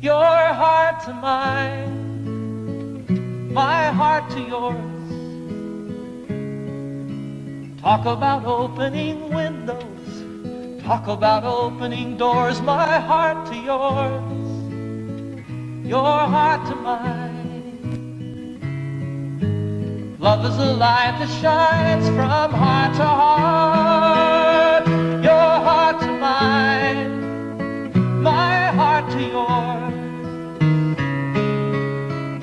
Your heart to mine, my heart to yours. Talk about opening windows, talk about opening doors. My heart to yours, your heart to mine. Love is a light that shines from heart to heart. Your heart to mine, my heart to yours.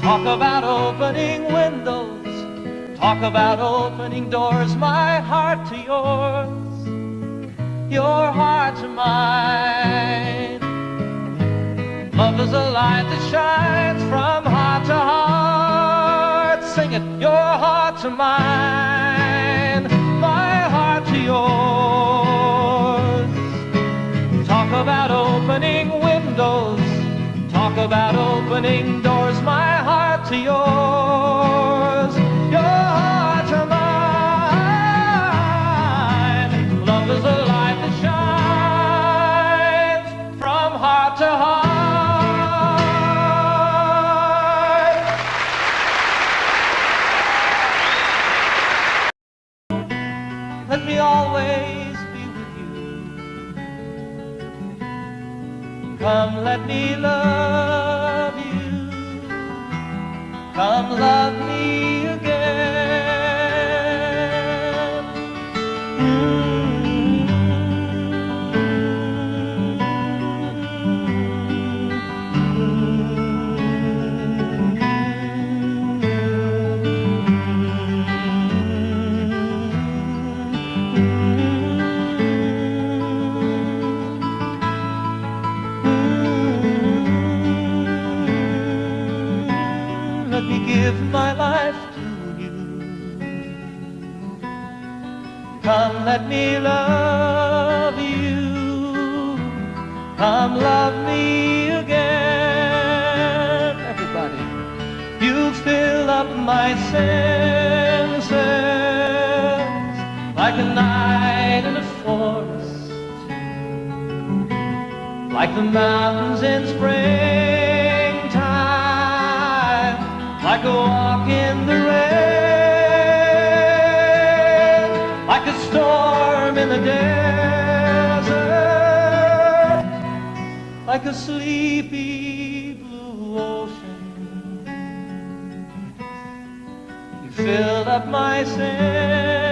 Talk about opening windows, talk about opening doors. My heart to yours, your heart to mine. Love is a light that shines from heart to heart. Sing it, your heart to mine, my heart to yours. Talk about opening windows, talk about opening doors. My heart to yours, your heart to mine. Love is a light that shines from heart to heart. Let me always be with you. Come, let me love you. Come, love me again. Let me give my life to you. Come, let me love you. Come, love me again. Everybody, you fill up my senses like a night in a forest, like the mountains in springtime, like a walk in the rain, like a storm in the desert, like a sleepy blue ocean. You filled up my senses